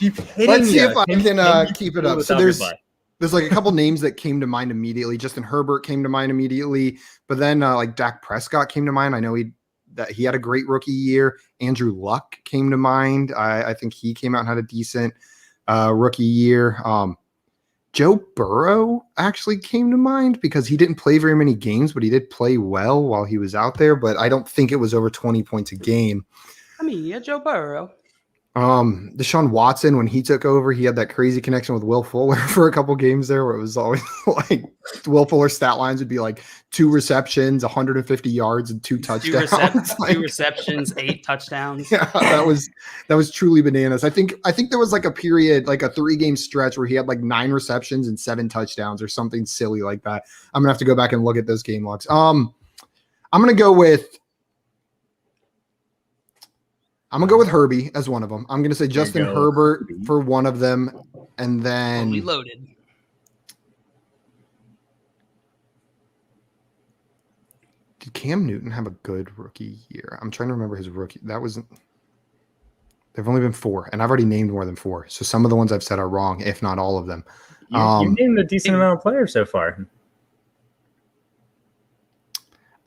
C: Let's
A: see if I can keep it up. So there's like a couple names that came to mind immediately. Justin Herbert came to mind immediately, but then like Dak Prescott came to mind. I know he had a great rookie year. Andrew Luck came to mind. I think he came out and had a decent rookie year. Joe Burrow actually came to mind because he didn't play very many games, but he did play well while he was out there. But I don't think it was over 20 points a game.
B: I mean, yeah, Joe Burrow.
A: Deshaun Watson, when he took over, he had that crazy connection with Will Fuller for a couple games there where it was always like Will Fuller's stat lines would be like 2 receptions, 150 yards, and 2 touchdowns.
B: 2 receptions, 8 touchdowns.
A: Yeah, that was truly bananas. I think there was like a period, like a 3-game stretch where he had like 9 receptions and 7 touchdowns or something silly like that. I'm gonna have to go back and look at those game logs. I'm gonna go with Herbie as one of them. I'm going to say Justin Herbert for one of them. And then
B: reloaded.
A: Did Cam Newton have a good rookie year? I'm trying to remember his rookie. There've only been 4, and I've already named more than 4. So some of the ones I've said are wrong, if not all of them.
C: You've named a decent amount of players so far.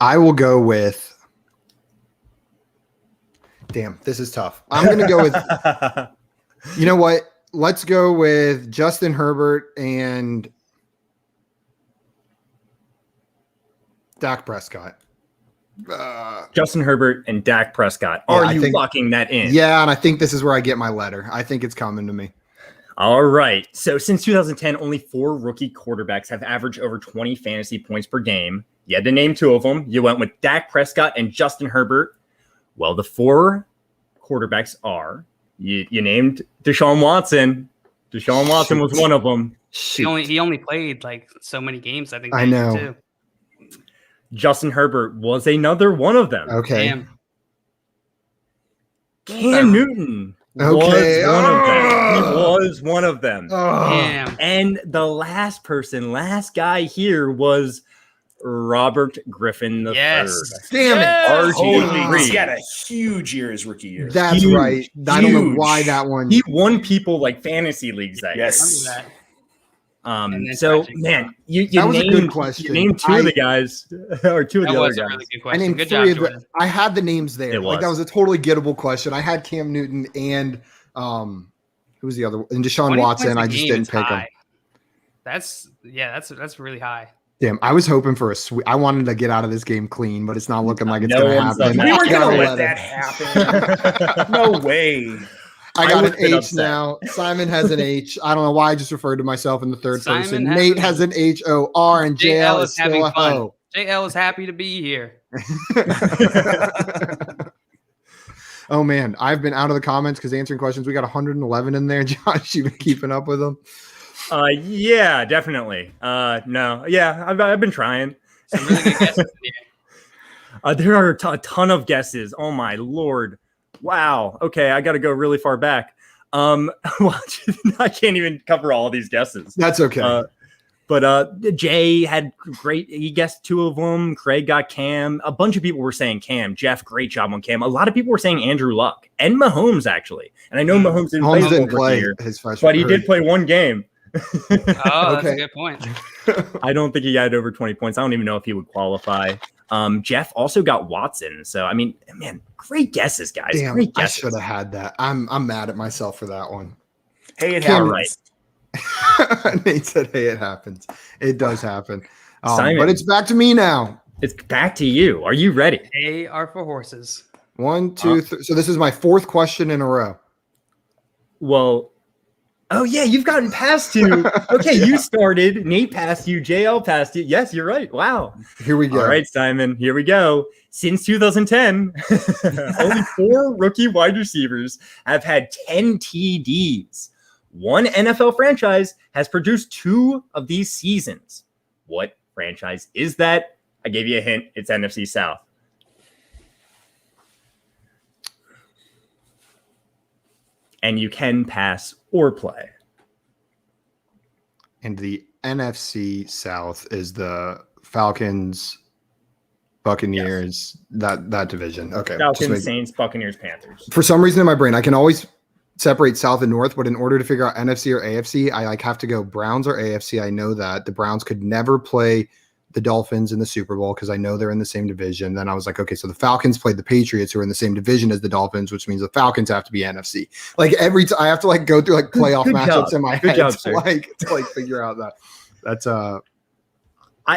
A: I will go with. Damn, this is tough. I'm going to go with, you know what? Let's go with Justin Herbert and Dak Prescott.
C: Justin Herbert and Dak Prescott. Are you locking that in?
A: Yeah, and I think this is where I get my letter. I think it's coming to me.
C: All right. So since 2010, only 4 rookie quarterbacks have averaged over 20 fantasy points per game. You had to name 2 of them. You went with Dak Prescott and Justin Herbert. Well, the 4 quarterbacks are you named Deshawn Watson. Deshaun Watson was one of them.
B: He only played like so many games. I think.
A: I know.
B: Too.
C: Justin Herbert was another one of them.
A: Okay.
C: Cam Newton was one of them. He was one of them.
B: Damn.
C: And the last guy here was Robert Griffin III.
B: Yes.
A: Damn it.
D: RG3. He had a huge year his rookie year.
A: That's right. I don't know why that one.
C: He won people like fantasy leagues that year. So man, you
A: that was
C: named,
A: a good question.
C: You named 2 of the guys or 2 of the other guys.
B: That was a really good question.
A: I named
B: good
A: 3
B: job,
A: of the, I had the names there. Like that was a totally gettable question. I had Cam Newton and who was the other one? And Deshaun Watson. I just didn't pick him.
B: That's really high.
A: Damn, I was hoping for a sweep. I wanted to get out of this game clean, but it's not looking like it's going to happen.
D: We weren't going to let that happen. No way.
A: I got an H now. Simon has an H. I don't know why I just referred to myself in the third person. Nate has an HOR and JL is still a ho.
B: JL is happy to be here.
A: Oh, man. I've been out of the comments because answering questions. We got 111 in there. Josh, you been keeping up with them?
C: Yeah, definitely. No. Yeah, I've been trying.
B: Some really good guesses in here.
C: There are a ton of guesses. Oh, my Lord. Wow. Okay, I got to go really far back. Well, I can't even cover all of these guesses.
A: That's okay.
C: But Jay had he guessed 2 of them. Craig got Cam. A bunch of people were saying Cam. Jeff, great job on Cam. A lot of people were saying Andrew Luck and Mahomes, actually. And I know Mahomes didn't play year,
A: his freshman,
C: but he did play 1 game.
B: That's a good point.
C: I don't think he had over 20 points. I don't even know if he would qualify. Jeff also got Watson. So, I mean, man, great guesses, guys.
A: Damn,
C: great guesses.
A: I should have had that. I'm mad at myself for that one.
D: Hey, it happens.
C: Right.
A: Nate said, hey, it happens. It does happen.
C: Simon,
A: but it's back to me now.
C: It's back to you. Are you ready?
B: A are for horses.
A: 1, 2, 3. So this is my 4th question in a row.
C: Well, Oh, yeah, you've gotten past two. Okay, you started. Nate passed you. JL passed you. Yes, you're right. Wow.
A: Here we go.
C: All right, Simon, here we go. Since 2010, only 4 rookie wide receivers have had 10 TDs. One NFL franchise has produced 2 of these seasons. What franchise is that? I gave you a hint. It's NFC South. And you can pass or play.
A: And the NFC South is the Falcons, Buccaneers, that division. Okay.
C: Falcons, Saints, Buccaneers, Panthers.
A: For some reason in my brain, I can always separate South and North, but in order to figure out NFC or AFC, I have to go Browns or AFC. I know that the Browns could never play the Dolphins in the Super Bowl because I know they're in the same division. Then I was like, okay, so the Falcons played the Patriots who are in the same division as the Dolphins, which means the Falcons have to be NFC. Like every time I have to like go through like playoff matchups in my head to figure out that. That's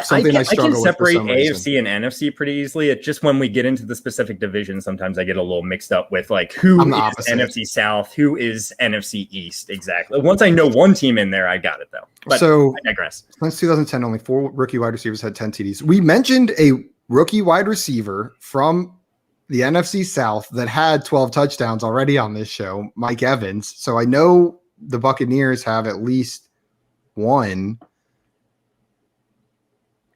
A: something I
C: can separate AFC and NFC pretty easily. It's just when we get into the specific division, sometimes I get a little mixed up with like who is NFC South, who is NFC East exactly. Once I know one team in there, I got it though. But
A: so
C: I digress.
A: Since 2010, only 4 rookie wide receivers had 10 TDs. We mentioned a rookie wide receiver from the NFC South that had 12 touchdowns already on this show, Mike Evans. So I know the Buccaneers have at least one.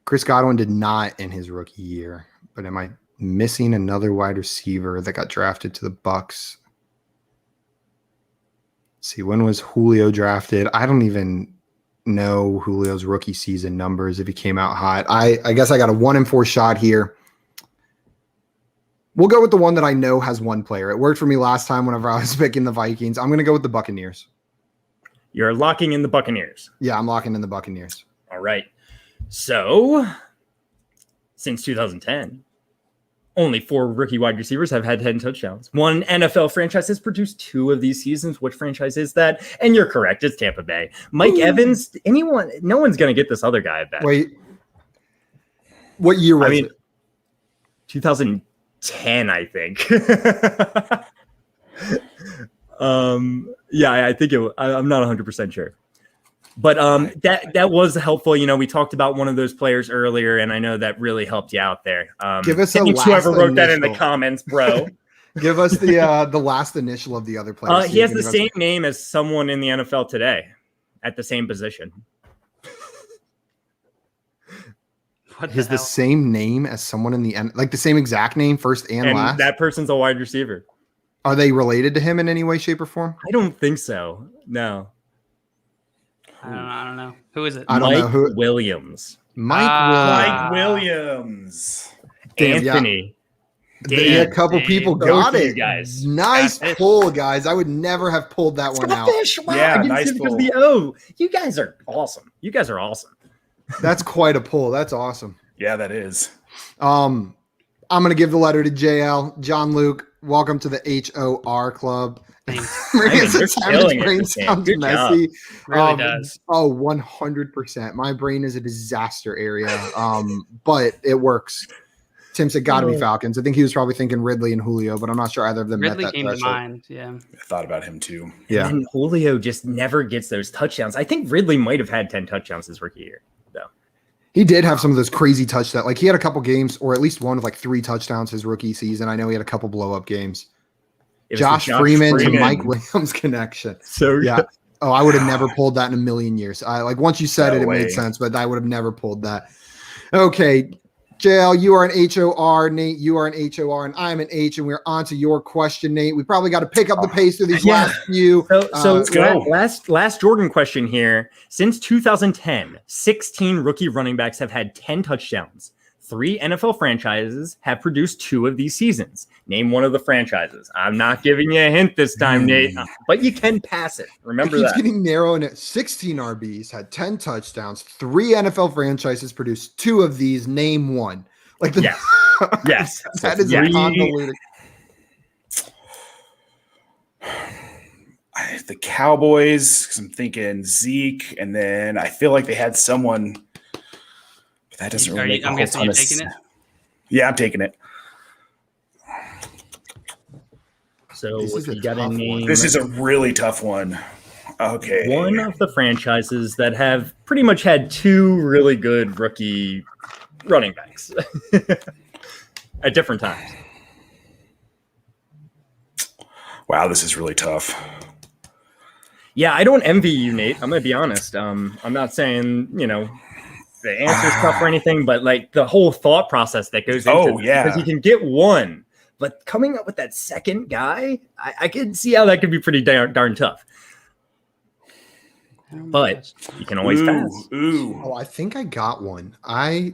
A: Chris Godwin did not in his rookie year, but am I missing another wide receiver that got drafted to the Bucs? Let's see, when was Julio drafted? I don't even know Julio's rookie season numbers if he came out hot. I guess I got a 1-in-4 shot here. We'll go with the one that I know has one player. It worked for me last time whenever I was picking the Vikings. I'm going to go with the Buccaneers.
C: You're locking in the Buccaneers.
A: Yeah, I'm locking in the Buccaneers.
C: All right. So, since 2010, only 4 rookie wide receivers have had 10 touchdowns. One NFL franchise has produced 2 of these seasons. Which franchise is that? And you're correct. It's Tampa Bay. Mike Evans, no one's going to get this other guy, I bet.
A: Wait. What year was it?
C: 2010, I think. Yeah, I think I'm not 100% sure. But that was helpful. You know, we talked about one of those players earlier, and I know that really helped you out there.
A: Give us
C: whoever wrote that in the comments, bro.
A: Give us the last initial of the other players.
C: He has the same name as someone in the NFL today at the same position.
A: He has the same name as someone in the end, like the same exact name, first and last.
C: That person's a wide receiver.
A: Are they related to him in any way, shape, or form?
C: I don't think so. No.
B: I don't know. Who is it?
A: I don't know who.
C: Williams.
D: Mike Williams.
A: Damn,
C: Anthony.
A: Yeah. A couple people got it.
C: Guys.
A: Nice pull, guys. I would never have pulled that one out.
C: Wow.
D: Yeah, nice pull.
C: The O. You guys are awesome.
A: That's quite a pull. That's awesome.
D: Yeah, that is.
A: I'm going to give the letter to JL. John Luke, welcome to the HOR club. Brain sounds messy.
B: Really does.
A: Oh, 100%. My brain is a disaster area, but it works. Tim said got to be Falcons. I think he was probably thinking Ridley and Julio, but I'm not sure either of them
B: Ridley
A: met that
B: came
A: threshold.
B: to mind. Yeah,
D: I thought about him too.
A: Yeah,
C: and Julio just never gets those touchdowns. I think Ridley might have had 10 touchdowns his rookie year, though.
A: He did have some of those crazy touchdowns. Like he had a couple games, or at least one with like 3 touchdowns his rookie season. I know he had a couple blow up games. Josh Freeman to Mike Williams connection. So yeah. Oh, I would have never pulled that in a million years. Once you said it made sense, but I would have never pulled that. Okay, JL, you are an HOR. Nate, you are an HOR, and I'm an H, and we're on to your question, Nate. We probably got to pick up the pace through these last few.
C: So let's go. Last Jordan question here. Since 2010, 16 rookie running backs have had 10 touchdowns. 3 NFL franchises have produced 2 of these seasons. Name one of the franchises. I'm not giving you a hint this time, Nate, but you can pass it. Remember that. It's
A: getting narrow, and 16 RBs had 10 touchdowns. 3 NFL franchises produced 2 of these. Name one.
C: Yes.
A: That is convoluted.
D: The Cowboys, because I'm thinking Zeke, and then I feel like they had someone. That doesn't really make a whole ton of sense. Yeah, I'm taking it.
C: So if you got a name.
D: This is a really tough one. Okay.
C: One of the franchises that have pretty much had two really good rookie running backs at different times.
D: Wow, this is really tough.
C: Yeah, I don't envy you, Nate. I'm going to be honest. I'm not saying, the answer's tough or anything, but like the whole thought process that goes into this, because you can get one, but coming up with that second guy, I can see how that could be pretty darn tough. But you can always pass.
A: Oh, I think I got one.
D: I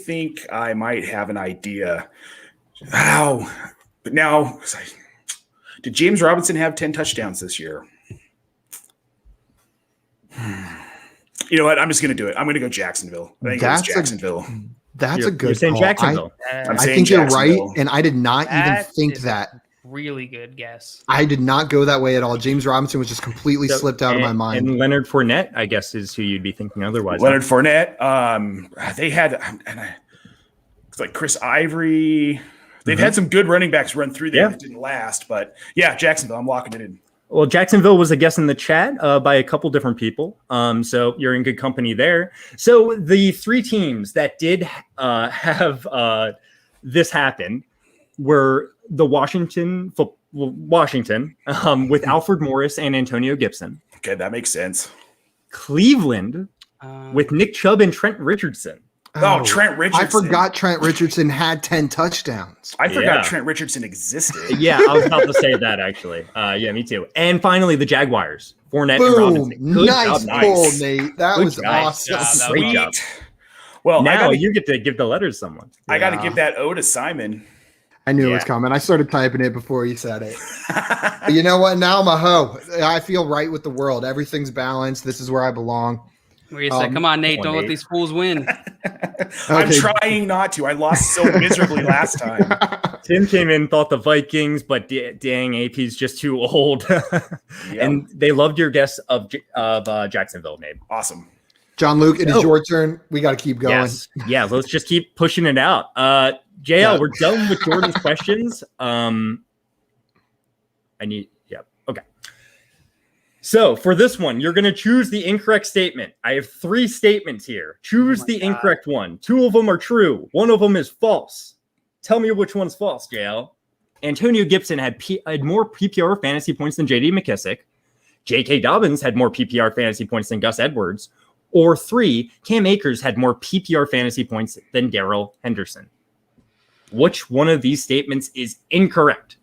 D: think I might have an idea. Wow. But now, did James Robinson have 10 touchdowns this year? You know what? I'm just going to do it. I'm going to go Jacksonville. I think it's Jacksonville.
A: That's a good
C: You're saying
A: call.
C: Jacksonville.
A: I think you're right, and I did not even think that.
B: Really good guess.
A: I did not go that way at all. James Robinson was just completely slipped out of my mind.
C: And Leonard Fournette, I guess, is who you'd be thinking otherwise.
D: Leonard Fournette. They had it's like Chris Ivory. They've had some good running backs run through there that didn't last. But yeah, Jacksonville. I'm locking it in.
C: Well, Jacksonville was a guess in the chat by a couple different people. So you're in good company there. So the three teams that did have this happen were the Washington with Alfred Morris and Antonio Gibson.
D: Okay, that makes sense.
C: Cleveland with Nick Chubb and Trent Richardson.
D: Oh, Trent Richardson.
A: I forgot Trent Richardson had 10 touchdowns.
D: I forgot Trent Richardson existed.
C: Yeah, I was about to say that, actually. Yeah, me too. And finally, the Jaguars. Fournette and Robinson.
A: Nice pull, Nate. That was awesome.
C: Great job.
D: Well,
C: now you get to give the letter to someone.
D: I got to give that O to Simon.
A: I knew it was coming. I started typing it before you said it. But you know what? Now I'm a hoe. I feel right with the world. Everything's balanced. This is where I belong.
B: Where you say, come on, Nate, don't let these fools win.
D: I'm trying not to. I lost so miserably last time.
C: Tim came in, thought the Vikings, but dang, AP's just too old. And they loved your guess of Jacksonville, Nate.
D: Awesome.
A: John Luke, it is your turn. We got to keep going.
C: Yes. Yeah, let's just keep pushing it out. JL, we're done with Jordan's questions. Okay. So for this one, you're going to choose the incorrect statement. I have 3 statements here. Choose the incorrect one. 2 of them are true. 1 of them is false. Tell me which one's false, JL. Antonio Gibson had more PPR fantasy points than J.D. McKissic. J.K. Dobbins had more PPR fantasy points than Gus Edwards. Or 3, Cam Akers had more PPR fantasy points than Darrell Henderson. Which one of these statements is incorrect?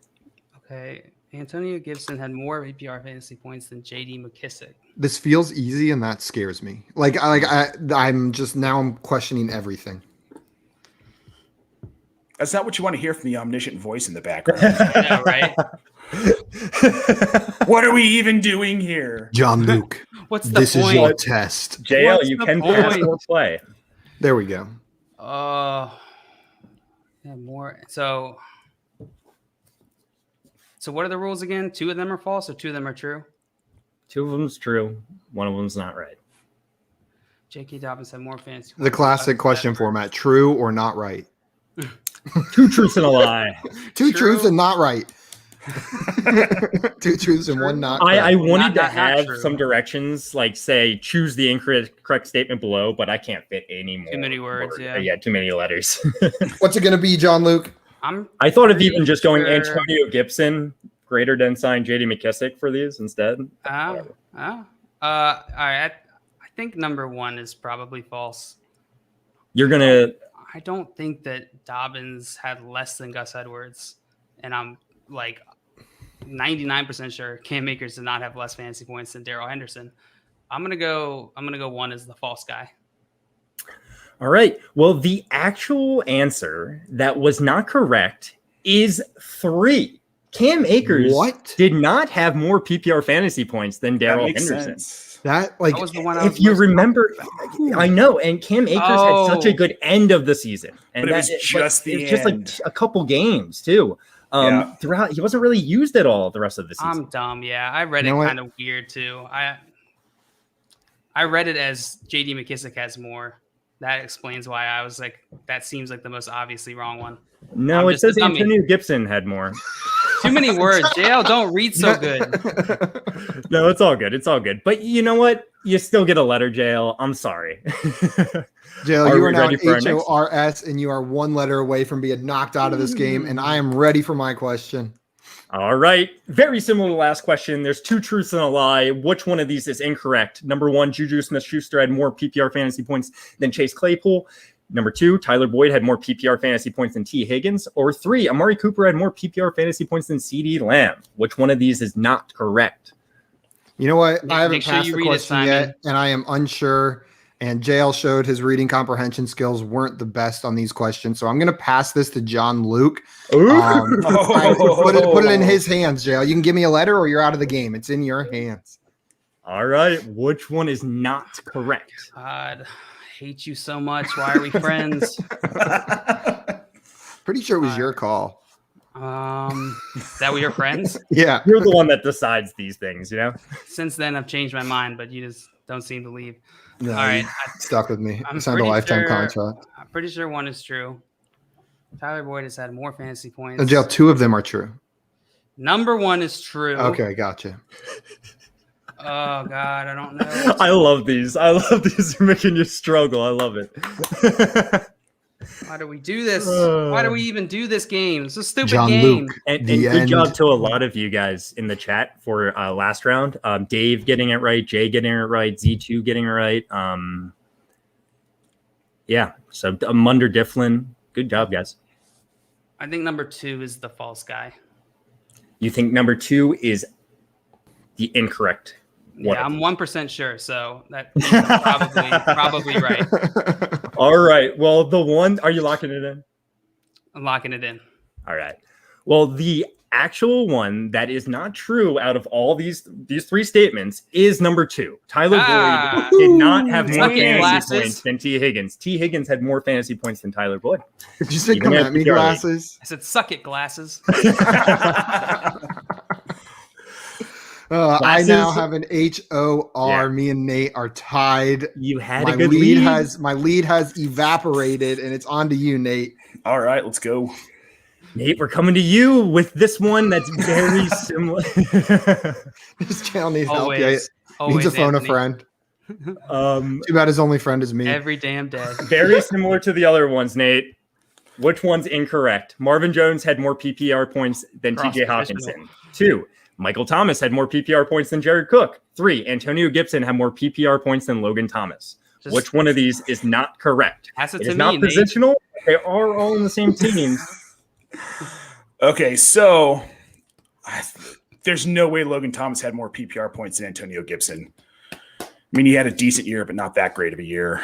B: Okay. Antonio Gibson had more PPR fantasy points than J.D. McKissic.
A: This feels easy, and that scares me. I'm questioning everything.
D: That's not what you want to hear from the omniscient voice in the background.
B: Yeah, right?
D: What are we even doing here?
A: John Luke,
B: what's the
A: this
B: point?
A: is your test.
C: JL, you can pass or play.
A: There we go.
B: More. So what are the rules again? 2 of them are false or 2 of them are true?
C: 2 of them's true. 1 of them's not right.
B: J.K. Dobbins had more fantasy.
A: The classic question format: true or not right?
C: 2 truths and a lie.
A: 2 truths and not right. 2 truths and 1 not.
C: I wanted to have some directions, like say choose the incorrect statement below, but I can't fit any more.
B: Too many words.
C: Yeah, too many letters.
A: What's it going to be, John Luke?
C: I thought of even just going Antonio Gibson greater than sign J.D. McKissic for these instead.
B: All right. I think number 1 is probably false.
C: You're gonna.
B: I don't think that Dobbins had less than Gus Edwards, and I'm like 99% sure Cam Akers did not have less fantasy points than Darrell Henderson. I'm gonna go 1 as the false guy.
C: All right. Well, the actual answer that was not correct is 3. Cam Akers did not have more PPR fantasy points than Darrell Henderson.
A: That
B: was the one.
C: If you remember, I know, and Cam Akers had such a good end of the season, and
D: but it was just
C: like a couple games too. Throughout, he wasn't really used at all the rest of the season.
B: I'm dumb. Yeah, I read it kind of weird too. I read it as J.D. McKissic has more. That explains why I was like, that seems like the most obviously wrong one.
C: No, it says Antonio Gibson had more.
B: Too many words. JL don't read so good.
C: No, it's all good. It's all good. But you know what? You still get a letter, JL. I'm sorry.
A: JL, you are now an HORS, and you are one letter away from being knocked out of this game, and I am ready for my question.
C: All right. Very similar to the last question. There's 2 truths and a lie. Which one of these is incorrect? Number 1, Juju Smith-Schuster had more PPR fantasy points than Chase Claypool. Number 2, Tyler Boyd had more PPR fantasy points than T. Higgins. Or 3, Amari Cooper had more PPR fantasy points than CeeDee Lamb. Which one of these is not correct?
A: You know what? I haven't passed the question yet, and I am unsure. And JL showed his reading comprehension skills weren't the best on these questions. So I'm going to pass this to John Luke. Put it in his hands, JL. You can give me a letter or you're out of the game. It's in your hands.
C: All right. Which one is not correct?
B: God, I hate you so much. Why are we friends?
A: Pretty sure it was your call.
B: That we are friends?
A: Yeah.
C: You're the one that decides these things, you know?
B: Since then, I've changed my mind, but you just don't seem to leave.
A: No,
B: all right.
A: Stuck with me. I signed a lifetime contract.
B: I'm pretty sure one is true. Tyler Boyd has had more fantasy points.
A: No, JL, 2 of them are true.
B: Number 1 is true.
A: Okay, gotcha.
B: Oh, God, I don't know.
C: I love these. You're making you struggle. I love it.
B: Why do we do this? Why do we even do this game? It's a stupid game.
A: Luke,
C: and good job to a lot of you guys in the chat for last round. Dave getting it right, Jay getting it right, Z2 getting it right. Yeah, so Munder Difflin, good job, guys.
B: I think number 2 is the false guy.
C: You think number 2 is the incorrect one?
B: Yeah, I'm 1% sure, so that's probably right.
C: All right. Well, the one, are you locking it in?
B: I'm locking it in.
C: All right. Well, the actual one that is not true out of all these 3 statements is number 2. Tyler Boyd did not have more fantasy points than T. Higgins. T. Higgins had more fantasy points than Tyler Boyd.
A: Did you say come at me, glasses?
B: I said suck it, glasses.
A: I now have an HOR. Yeah. Me and Nate are tied.
C: You had a good lead.
A: My lead has evaporated, and it's on to you, Nate.
D: All right, let's go.
C: Nate, we're coming to you with this one that's very similar.
A: This channel needs help. Yeah, needs to phone Anthony. A friend. Too bad his only friend is me.
B: Every damn day.
C: Very similar to the other ones, Nate. Which one's incorrect? Marvin Jones had more PPR points than TJ Hawkinson. 2. Michael Thomas had more PPR points than Jared Cook. 3. Antonio Gibson had more PPR points than Logan Thomas. Which one of these is not correct?
B: It
C: is not positional. Nate. They are all in the same team.
D: Okay, so there's no way Logan Thomas had more PPR points than Antonio Gibson. I mean, he had a decent year, but not that great of a year.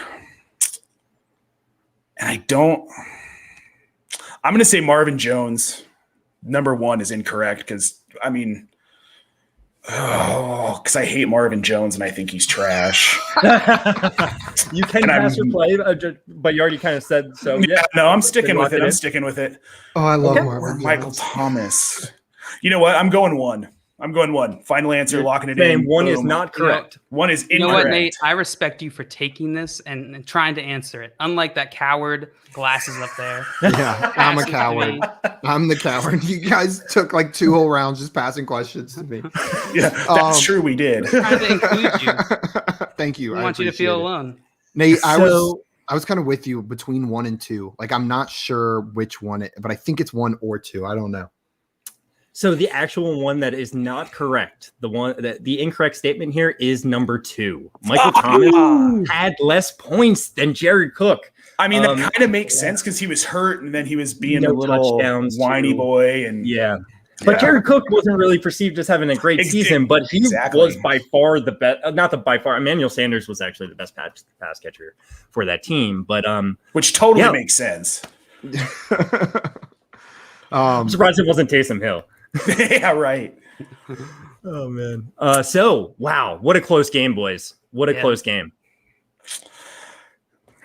D: And I'm going to say Marvin Jones, number 1, is incorrect because, I mean, because I hate Marvin Jones and I think he's trash.
C: You can pass or play, but you already kind of said so.
D: Yeah, no, I'm sticking with it. I'm sticking with it.
A: Oh, I love Marvin Jones.
D: Michael Thomas. You know what? I'm going 1. Final answer, locking it in.
C: 1 is not correct.
D: 1 is incorrect.
B: You know what, Nate? I respect you for taking this and trying to answer it. Unlike that coward, glasses up there.
A: Yeah, I'm a coward. I'm the coward. You guys took like 2 whole rounds just passing questions to me.
D: Yeah, that's true. We did.
B: Trying to include you.
A: Thank you.
B: I want you to feel alone.
A: Nate, I was kind of with you between 1 and 2. Like, I'm not sure which one, but I think it's 1 or 2. I don't know.
C: So the actual one that is not correct, the incorrect statement here is number 2. Michael Thomas had less points than Jared Cook.
D: I mean, that kind of makes sense because he was hurt and then he was being a little whiny boy. And
C: but Jared Cook wasn't really perceived as having a great season, but he was by far the best. Emmanuel Sanders was actually the best pass catcher for that team. But
D: which totally makes sense.
C: I'm surprised it wasn't Taysom Hill.
D: Yeah, right.
C: Oh man. So wow, what a close game, boys. What a close game.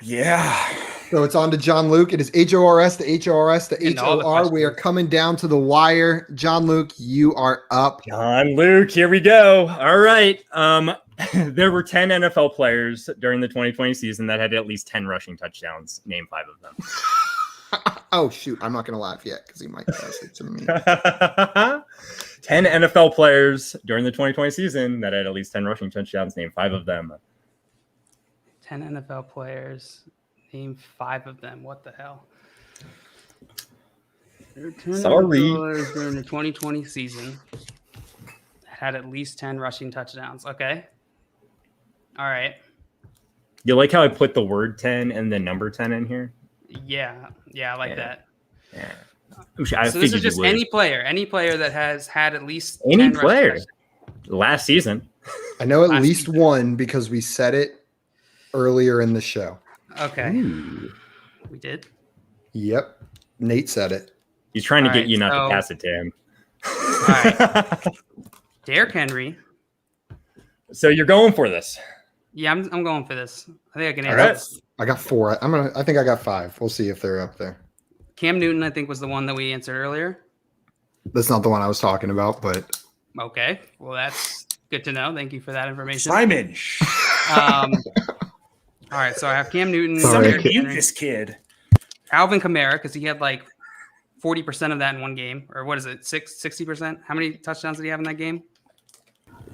D: Yeah.
A: So it's on to John Luke. It is HORS to HORS to HOR. We are coming down to the wire. John Luke, you are up.
C: John Luke, here we go. All right. There were 10 NFL players during the 2020 season that had at least 10 rushing touchdowns. Name 5 of them.
A: Oh, shoot. I'm not going to laugh yet because he might pass it to me.
C: 10 NFL players during the 2020 season that had at least 10 rushing touchdowns. Name 5 of them.
B: 10 NFL players. Name 5 of them. What the hell? There are 10
C: Sorry.
B: NFL players during the 2020 season that had at least 10 rushing touchdowns. Okay. All right.
C: You like how I put the word 10 and the number 10 in here?
B: Yeah. Yeah, I like that.
C: Yeah.
B: So this is just any player that has had at least
C: any
B: 10
C: player
B: rushing
C: last season.
A: I know at least one because we said it earlier in the show.
B: Okay.
C: Ooh.
B: We did?
A: Yep. Nate said it.
C: He's trying to get you not to pass it to him.
B: All right. Derrick Henry.
C: So you're going for this?
B: Yeah, I'm going for this. I think I can answer this.
A: I got 4. I think I got 5. We'll see if they're up there.
B: Cam Newton, I think, was the one that we answered earlier.
A: That's not the one I was talking about, but
B: okay. Well, that's good to know. Thank you for that information.
D: Simon.
B: All right, so I have Cam Newton.
D: Somebody mute this kid.
B: Alvin Kamara, because he had like 40% of that in one game. Or what is it, 60%? How many touchdowns did he have in that game?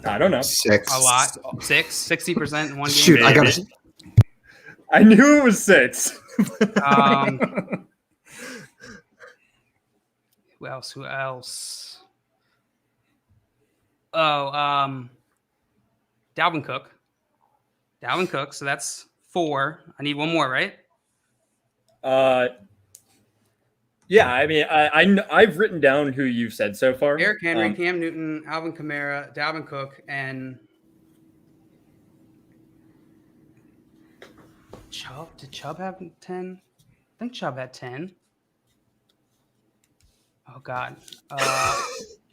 C: I don't know.
A: 6.
B: A lot. 60% in one game.
A: Shoot,
C: I knew it was 6.
B: Who else? Oh, Dalvin Cook. So that's 4. I need one more, right?
C: Yeah. I mean, I've written down who you've said so far.
B: Derrick Henry, Cam Newton, Alvin Kamara, Dalvin Cook, and Chubb. Did Chubb have 10? I think Chubb had 10. Oh God. I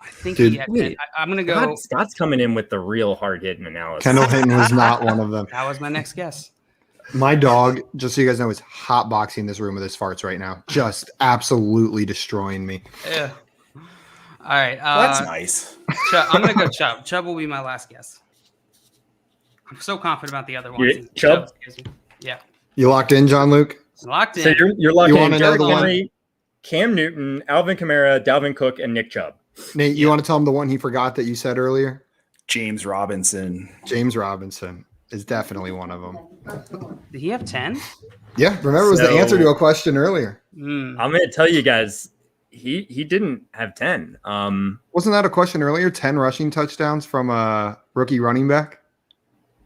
B: think he had 10. I'm gonna go.
C: Scott's coming in with the real hard hitting analysis.
A: Kendall Hinton was not one of them.
B: That was my next guess.
A: My dog, just so you guys know, is hotboxing this room with his farts right now. Just absolutely destroying me.
B: Yeah. All right.
D: That's nice.
B: I'm gonna go Chubb. Chubb will be my last guess. I'm so confident about the other ones.
C: Chubb?
B: Yeah.
A: You locked in, John Luke?
B: Locked in.
C: So you're locked in.
A: Derrick Henry,
C: Cam Newton, Alvin Kamara, Dalvin Cook, and Nick Chubb.
A: Nate, you want to tell him the one he forgot that you said earlier?
D: James Robinson.
A: James Robinson is definitely one of them.
B: Did he have 10?
A: Yeah, remember it was the answer to a question earlier.
C: I'm going to tell you guys, he didn't have 10.
A: Wasn't that a question earlier? 10 rushing touchdowns from a rookie running back?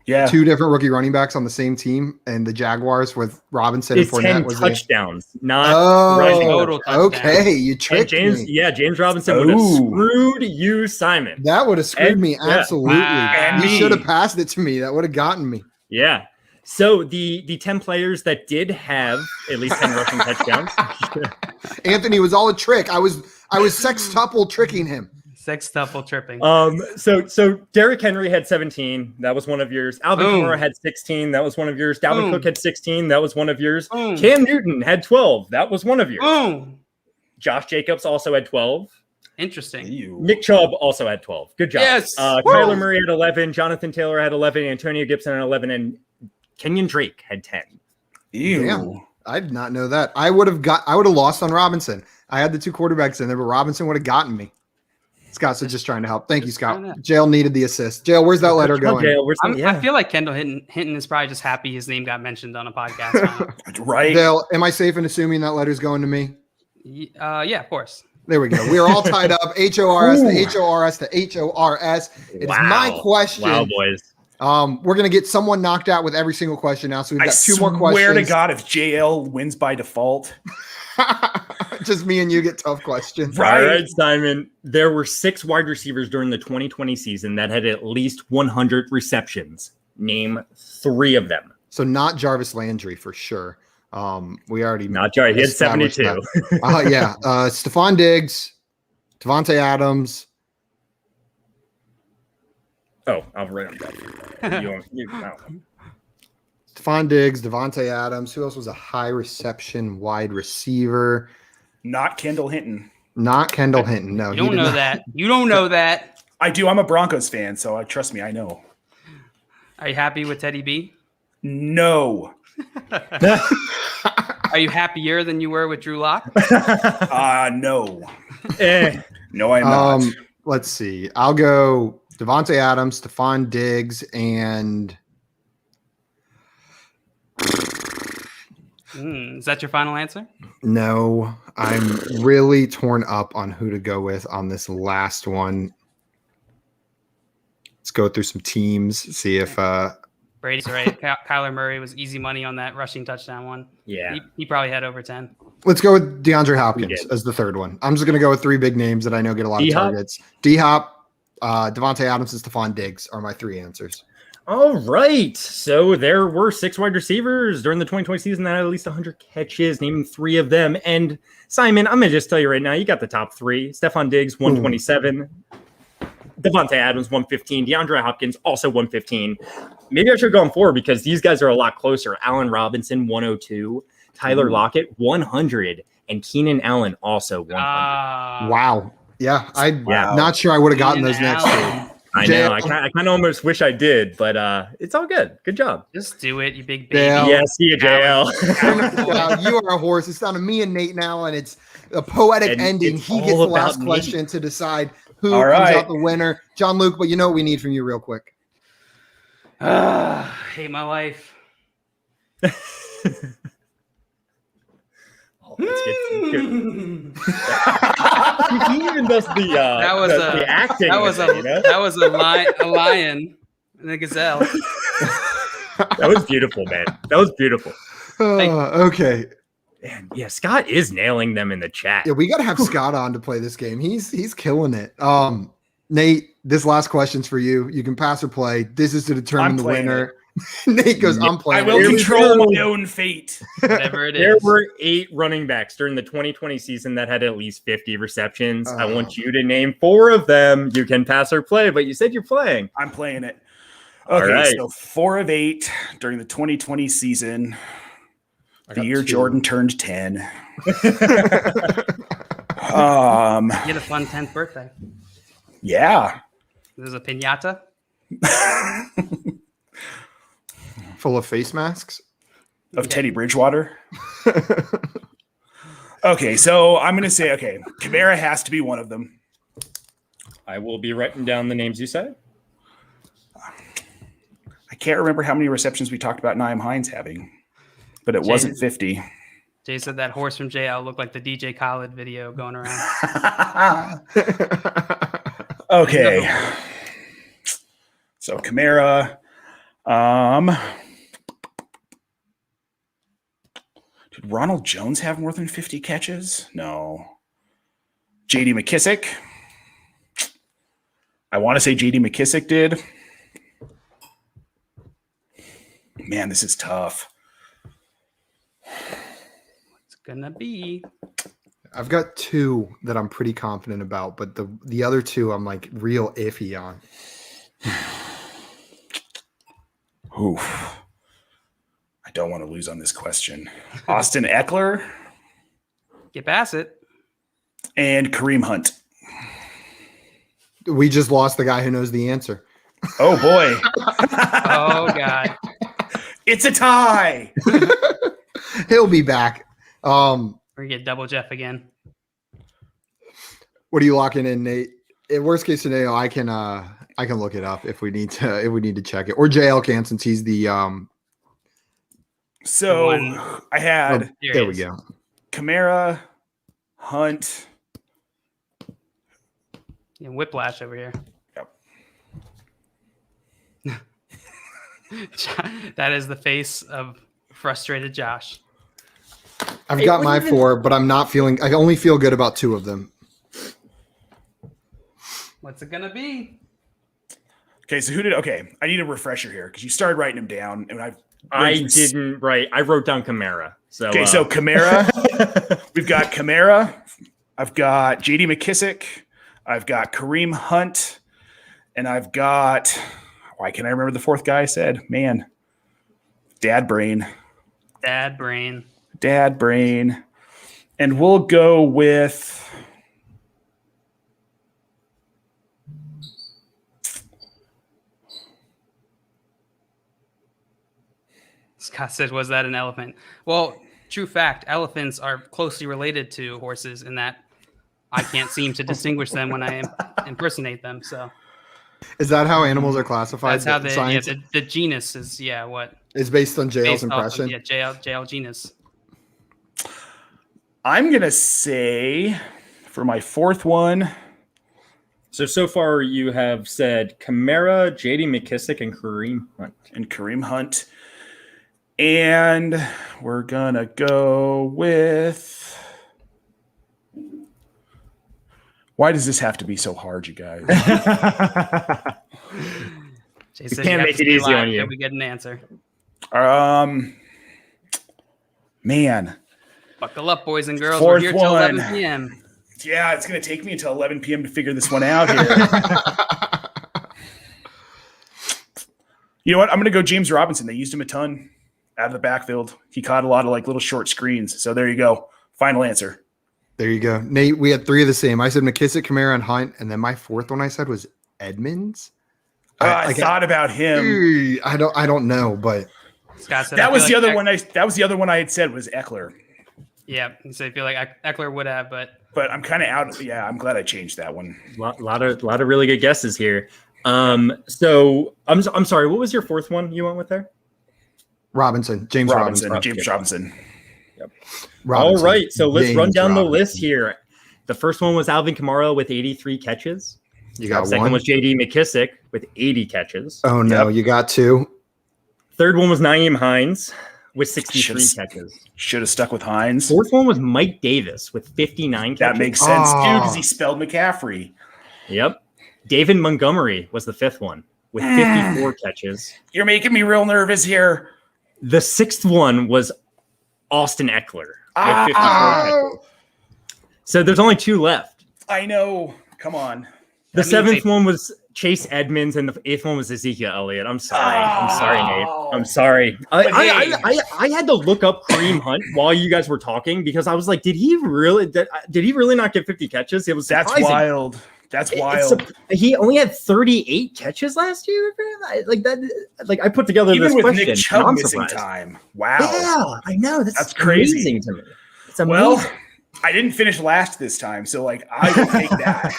D: Yeah.
A: 2 different rookie running backs on the same team, and the Jaguars with Robinson and Fournette
C: 10
A: was
C: touchdowns, not rushing.
B: Total touchdowns.
A: Okay, you tricked me.
C: Yeah, James Robinson would have screwed you, Simon.
A: That would have screwed me, absolutely.
D: And
A: you
D: me.
A: should have passed it to me. That would have gotten me.
C: Yeah. So the 10 players that did have at least 10 rushing touchdowns.
A: Anthony was all a trick. I was sextuple tricking him.
B: Sextuple tripping.
C: So Derrick Henry had 17. That was one of yours. Alvin Kamara had 16. That was one of yours. Dalvin Cook had 16. That was one of yours. Cam Newton had 12. That was one of yours. Josh Jacobs also had 12.
B: Interesting.
C: Nick Chubb also had 12. Good job.
B: Yes.
C: Kyler Murray had 11. Jonathan Taylor had 11. Antonio Gibson had 11. And Kenyon Drake had 10.
D: Ew.
A: Damn, I did not know that. I would have lost on Robinson. I had the 2 quarterbacks in there, but Robinson would have gotten me. Scott's just trying to help. Thank you, Scott. Jail needed the assist. Jail, where's that letter going?
B: I feel like Kendall Hinton is probably just happy his name got mentioned on a podcast.
D: Right.
A: Jail, am I safe in assuming that letter's going to me?
B: Yeah, of course.
A: There we go. We are all tied up. HORS to HORS to HORS. It is my question.
C: Wow, boys.
A: We're going to get someone knocked out with every single question now. So we've got 2 more questions.
D: I swear to God, if JL wins by default.
A: Just me and you get tough questions.
C: Right. All right, Simon. There were 6 wide receivers during the 2020 season that had at least 100 receptions. Name 3 of them.
A: So not Jarvis Landry for sure. We already
C: not Jarvis. He had 72.
A: Yeah. Stephon Diggs, Devontae Adams.
C: Oh, I'll write them down.
A: Stephon Diggs, Devontae Adams. Who else was a high reception wide receiver?
D: Not Kendall Hinton.
A: Not Kendall Hinton. No,
B: you don't know that. You don't know that.
D: I do. I'm a Broncos fan, so trust me, I know.
B: Are you happy with Teddy B?
D: No.
B: Are you happier than you were with Drew Lock?
D: No. No, I'm not.
A: Let's see. I'll go Devontae Adams, Stephon Diggs, and
B: Is that your final answer?
A: no, I'm really torn up on who to go with on this last one. Let's go through some teams, see if
B: Brady's right. Kyler Murray was easy money on that rushing touchdown one.
C: Yeah.
A: He
B: probably had over 10.
A: Let's go with DeAndre Hopkins as the third one. I'm just going to go with three big names that I know get a lot of targets. D-Hop, Devontae Adams, and Stephon Diggs are my three answers.
C: All right. So there were 6 wide receivers during the 2020 season that had at least 100 catches, naming 3 of them. And Simon, I'm going to just tell you right now, you got the top 3. Stephon Diggs, 127. Devontae Adams, 115. DeAndre Hopkins, also 115. Maybe I should go on 4 because these guys are a lot closer. Allen Robinson, 102. Tyler Lockett, 100. And Keenan Allen, also 100.
A: Wow. Yeah, I'm not sure I would have gotten those next 2.
C: I know. I kind of almost wish I did, but it's all good. Good job.
B: Just do it, you big baby.
A: JL.
C: Yeah, see you, JL.
A: You are a horse. It's down to me and Nate now, and it's a poetic ending. He gets the last question to decide who comes out the winner. John Luke, but you know what we need from you real quick.
B: Hate my life.
C: He even does the acting.
B: That was a lion and a gazelle.
C: That was beautiful, man. That was beautiful.
A: Okay.
C: Man, yeah, Scott is nailing them in the chat.
A: Yeah, we got to have Scott on to play this game. He's killing it. Nate, this last question's for you. You can pass or play. This is to determine the winner. Nate goes, I'm playing.
D: I will control my own fate.
B: Whatever it is.
C: There were 8 running backs during the 2020 season that had at least 50 receptions. I want you to name 4 of them. You can pass or play, but you said you're playing.
D: I'm playing it. Okay, so 4 of 8 during the 2020 season. The year 2. Jordan turned 10.
B: You had a fun 10th birthday.
D: Yeah.
B: There's a piñata.
A: Full of face masks?
D: Of Teddy Bridgewater? Okay, so I'm going to say, Kamara has to be one of them.
C: I will be writing down the names you said.
D: I can't remember how many receptions we talked about Nyheim Hines having, but it wasn't 50.
B: Jay said that horse from JL looked like the DJ Khaled video going around.
D: Okay. So Kamara. Did Ronald Jones have more than 50 catches? No. J.D. McKissick. I want to say J.D. McKissick did. Man, this is tough.
B: What's gonna be?
A: I've got 2 that I'm pretty confident about, but the other 2 I'm like real iffy on.
D: Oof. I don't want to lose on this question. Austin Eckler.
B: Get past it.
D: And Kareem Hunt.
A: We just lost the guy who knows the answer.
D: Oh, boy.
B: Oh, God.
D: It's a tie.
A: He'll be back.
B: We're going to get double Jeff again.
A: What are you locking in, Nate? In worst case scenario, I can look it up if we need to check it. Or JL can, since he's the
D: So I had
A: there we go.
B: Kamara, Hunt. Yeah, whiplash over here.
D: Yep.
B: That is the face of frustrated Josh.
A: I've got my 4, but I'm not feeling. I only feel good about 2 of them.
B: What's it gonna be?
D: Okay, so I need a refresher here because you started writing them down, and
C: I didn't write. I wrote down Kamara. So
D: so Kamara. We've got Kamara. I've got J.D. McKissick. I've got Kareem Hunt, and I've got. Why can't I remember the 4th guy I said? Man, Dad brain. And we'll go with.
B: Scott said, "Was that an elephant?" Well, true fact, elephants are closely related to horses in that I can't seem to distinguish them when I impersonate them. So
A: is that how animals are classified?
B: that's how the genus is. Yeah, what
A: is based on JL's impression?
B: JL genus.
D: I'm gonna say for my fourth one.
C: So far you have said Kamara, J.D. McKissic, and Kareem Hunt.
D: And we're gonna go with. Why does this have to be so hard, you guys?
B: Jay says can't make it easy on you. Can we get an answer?
D: Man.
B: Buckle up, boys and girls.
D: Fourth
B: We're here till 11 p.m.
D: Yeah, it's going to take me until 11 p.m. to figure this one out here. You know what? I'm going to go James Robinson. They used him a ton out of the backfield. He caught a lot of like little short screens. So there you go. Final answer.
A: There you go. Nate, we had three of the same. I said McKissic, Kamara, and Hunt. And then my fourth one I said was Edmonds.
D: I thought about him.
A: I don't know, but
B: Scott said,
D: that was the other one. That was the other one I had said was Eckler.
B: Yeah, so I feel like Eckler would have, but
D: I'm kind of out. Yeah, I'm glad I changed that one.
C: Lot of really good guesses here. So I'm sorry. What was your fourth one you went with there?
A: James Robinson.
D: James Robinson.
C: Yep. All right, so let's run down the list here. The first one was Alvin Kamara with 83 catches.
A: You got
C: second
A: one.
C: was J.D. McKissic with 80 catches.
A: Oh no, you got two.
C: Third one was Nyheim Hines with 63 catches.
D: Should have stuck with Hines.
C: Fourth one was Mike Davis with 59 catches.
D: That makes sense too, because he spelled McCaffrey.
C: Yep. David Montgomery was the fifth one with 54 catches.
D: You're making me real nervous here.
C: The sixth one was Austin Eckler with 54 catches. So there's only two left.
D: I know. Come on.
C: The seventh one was Chase Edmonds, and the eighth one was Ezekiel Elliott. I'm sorry. I'm sorry, Nate. I'm sorry. I had to look up Kareem Hunt while you guys were talking because I was like, did he really not get 50 catches? It was surprising.
D: That's wild. That's wild.
C: He only had 38 catches last year. Like that. Like I put together
D: even
C: this
D: with
C: question.
D: Nick Chubb missing time. Wow.
C: Yeah, I know. That's
D: crazy
C: amazing to me. It's amazing.
D: Well, I didn't finish last this time, so like I will take that.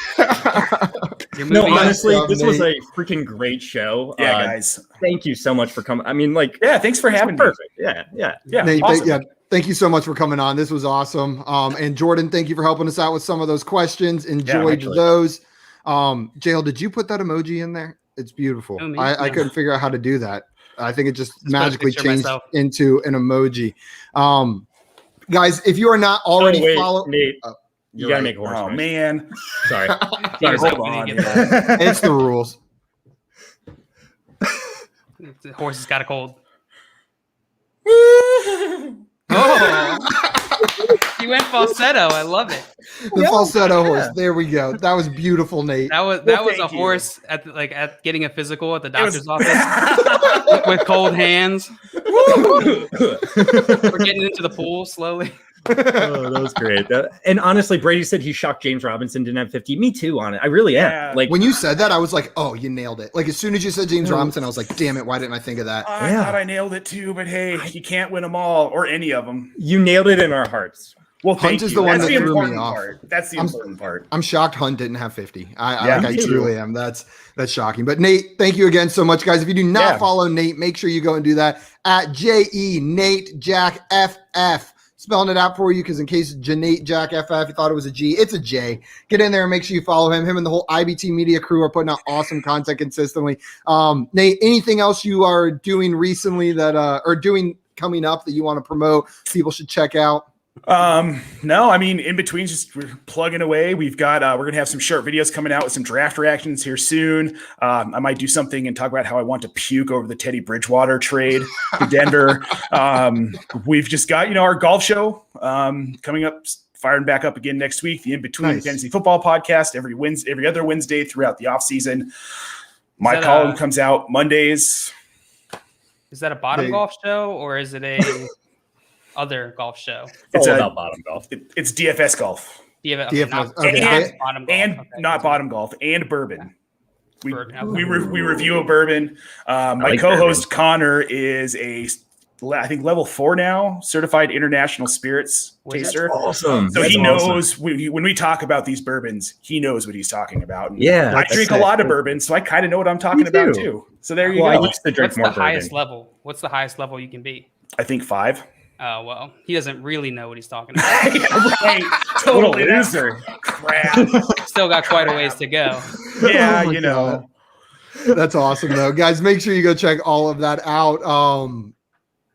C: No, honestly, this was a freaking great show.
D: Yeah, guys.
C: Thank you so much for coming. I mean, like,
D: yeah, thanks for having me.
C: Perfect. Yeah.
A: Nate,
D: awesome.
A: Thank you so much for coming on. This was awesome. And Jordan, thank you for helping us out with some of those questions. Enjoyed those. JL, did you put that emoji in there? It's beautiful. I couldn't figure out how to do that. I think it just magically changed into an emoji. Guys, if you are not already following,
C: Nate, you gotta make a horse.
D: Oh man,
C: sorry.
D: Hold on.
A: It's the rules.
B: The horse has got a cold. He went falsetto. I love it.
A: The falsetto horse. There we go. That was beautiful, Nate.
B: That was a horse at getting a physical at the doctor's office with cold hands. We're getting into the pool slowly.
C: That was great. And honestly, Brady said he shocked James Robinson didn't have 50. Me too on it. I really am. Like
A: when you said that, I was like, "Oh, you nailed it!" Like as soon as you said James Robinson, I was like, "Damn it! Why didn't I think of that?"
D: I thought I nailed it too, but hey, you can't win them all or any of them.
C: You nailed it in our hearts.
D: Well,
A: Hunt is the one that threw me off.
D: That's the important part.
A: I'm shocked Hunt didn't have 50. I truly am. That's shocking. But Nate, thank you again so much, guys. If you do not follow Nate, make sure you go and do that at JE Nate Jack FF. Spelling it out for you because in case Janate Jack FF, you thought it was a G, it's a J. Get in there and make sure you follow him. Him and the whole IBT media crew are putting out awesome content consistently. Nate, anything else you are doing recently that or doing coming up that you want to promote? People should check out.
D: No, I mean, in between, just we're plugging away. We've got, we're going to have some short videos coming out with some draft reactions here soon. I might do something and talk about how I want to puke over the Teddy Bridgewater trade to Denver. We've just got, our golf show, coming up, firing back up again next week. The In Between Fantasy Football Podcast every other Wednesday throughout the off season. My column comes out Mondays.
B: Is that a bottom golf show or is it a other golf show?
C: It's all about bottom golf.
D: It's DFS golf. Not bottom golf and bourbon. We review a bourbon. My co-host Connor is a I think level 4 now, certified international spirits taster.
C: Awesome.
D: So he knows when we talk about these bourbons, he knows what he's talking about. And
C: yeah.
D: I drink a lot of bourbon, so I kind of know what I'm talking about too. So there you go.
C: I used to drink more bourbon.
B: What's the highest level you can be?
D: I think 5.
B: Oh, well, he doesn't really know what he's talking about.
D: Right. Totally loser. Crap.
B: Still got quite a ways to go.
D: Yeah,
A: you know. That's awesome, though. Guys, make sure you go check all of that out.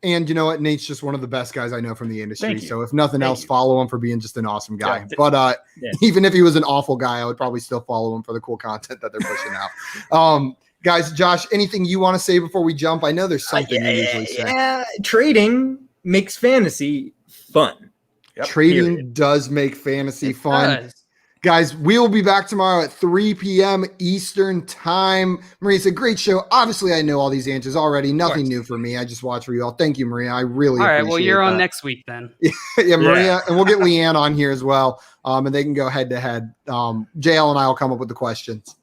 A: And you know what? Nate's just one of the best guys I know from the industry. So if nothing else, follow him for being just an awesome guy. But even if he was an awful guy, I would probably still follow him for the cool content that they're pushing out. Guys, Josh, anything you want to say before we jump? I know there's something you usually say.
C: Yeah, trading makes fantasy fun.
A: Yep. Trading does make fantasy fun. Guys, we will be back tomorrow at 3 p.m. Eastern time. Maria, it's a great show. Obviously, I know all these answers already. Nothing new for me. I just watch for you all. Thank you, Maria. I really appreciate it. All right, well,
B: you're on next week then.
A: Yeah, Maria, and we'll get Leanne on here as well, and they can go head-to-head. JL and I will come up with the questions.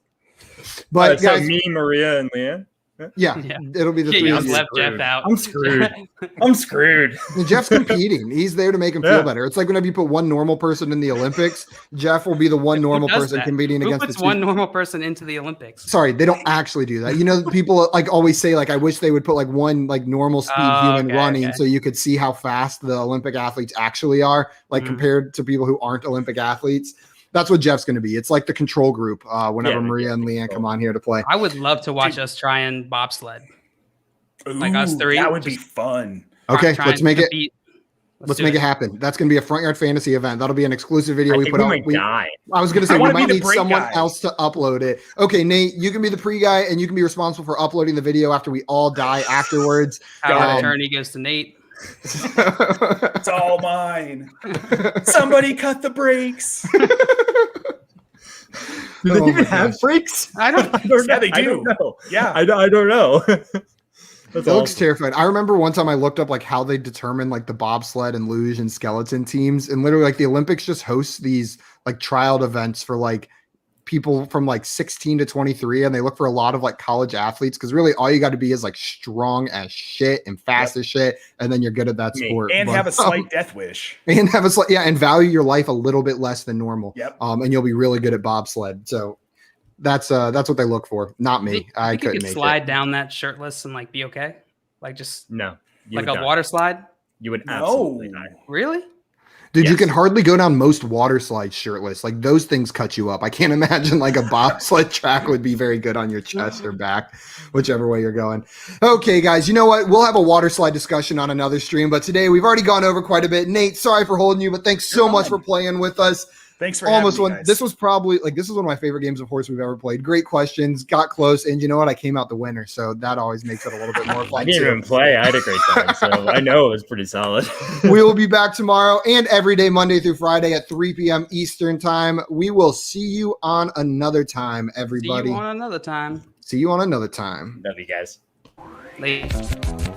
A: But
C: guys, me, Maria, and Leanne?
A: Yeah, it'll be the 3 of you.
B: Left Jeff out.
C: I'm screwed. I'm screwed.
A: Jeff's competing. He's there to make him feel better. It's like whenever you put one normal person in the Olympics, Jeff will be the one normal person competing against the 2.
B: Who puts one normal person into the Olympics?
A: Sorry, they don't actually do that. You know, people like always say like, I wish they would put like one like normal speed human running so you could see how fast the Olympic athletes actually are, like compared to people who aren't Olympic athletes. That's what Jeff's going to be. It's like the control group whenever Maria and Leanne come on here to play.
B: I would love to watch us try and bobsled. Like us 3.
D: That would be fun.
A: Okay, let's make it. Let's make it happen. That's going to be a Front Yard Fantasy event. That'll be an exclusive video we put out. I was going to say we might need someone else to upload it. Okay, Nate, you can be the pre-guy and you can be responsible for uploading the video after we all die afterwards.
B: Power attorney goes to Nate.
D: It's all mine. Somebody cut the brakes.
C: Do they even have brakes?
B: I don't know.
D: Yeah, they do.
C: I don't know.
D: Yeah,
C: I don't know.
A: That looks terrifying. I remember one time I looked up like how they determine like the bobsled and luge and skeleton teams, and literally like the Olympics just hosts these like trial events for like people from like 16 to 23, and they look for a lot of like college athletes because really all you got to be is like strong as shit and fast as shit, and then you're good at that sport
D: and have a slight death wish
A: and have a slight and value your life a little bit less than normal.
D: And
A: you'll be really good at bobsled. So that's what they look for. Not me. I couldn't make
B: slide down that shirtless and like be okay, like just like a
C: die.
B: Water slide.
C: You would absolutely die.
B: Really?
A: Dude, you can hardly go down most water slides shirtless. Like those things cut you up. I can't imagine like a bobsled track would be very good on your chest or back, whichever way you're going. Okay, guys, you know what? We'll have a water slide discussion on another stream, but today we've already gone over quite a bit. Nate, sorry for holding you, but thanks so much for playing with us.
D: Thanks for having me, guys.
A: This was probably this is one of my favorite games of horse we've ever played. Great questions, got close, and you know what? I came out the winner, so that always makes it a little bit more fun.
C: I didn't even play. I had a great time, so I know it was pretty solid.
A: We will be back tomorrow and every day, Monday through Friday at 3 p.m. Eastern time. We will see you on another time, everybody.
B: See you on another time.
A: See you on another time.
C: Love you guys.
B: Later.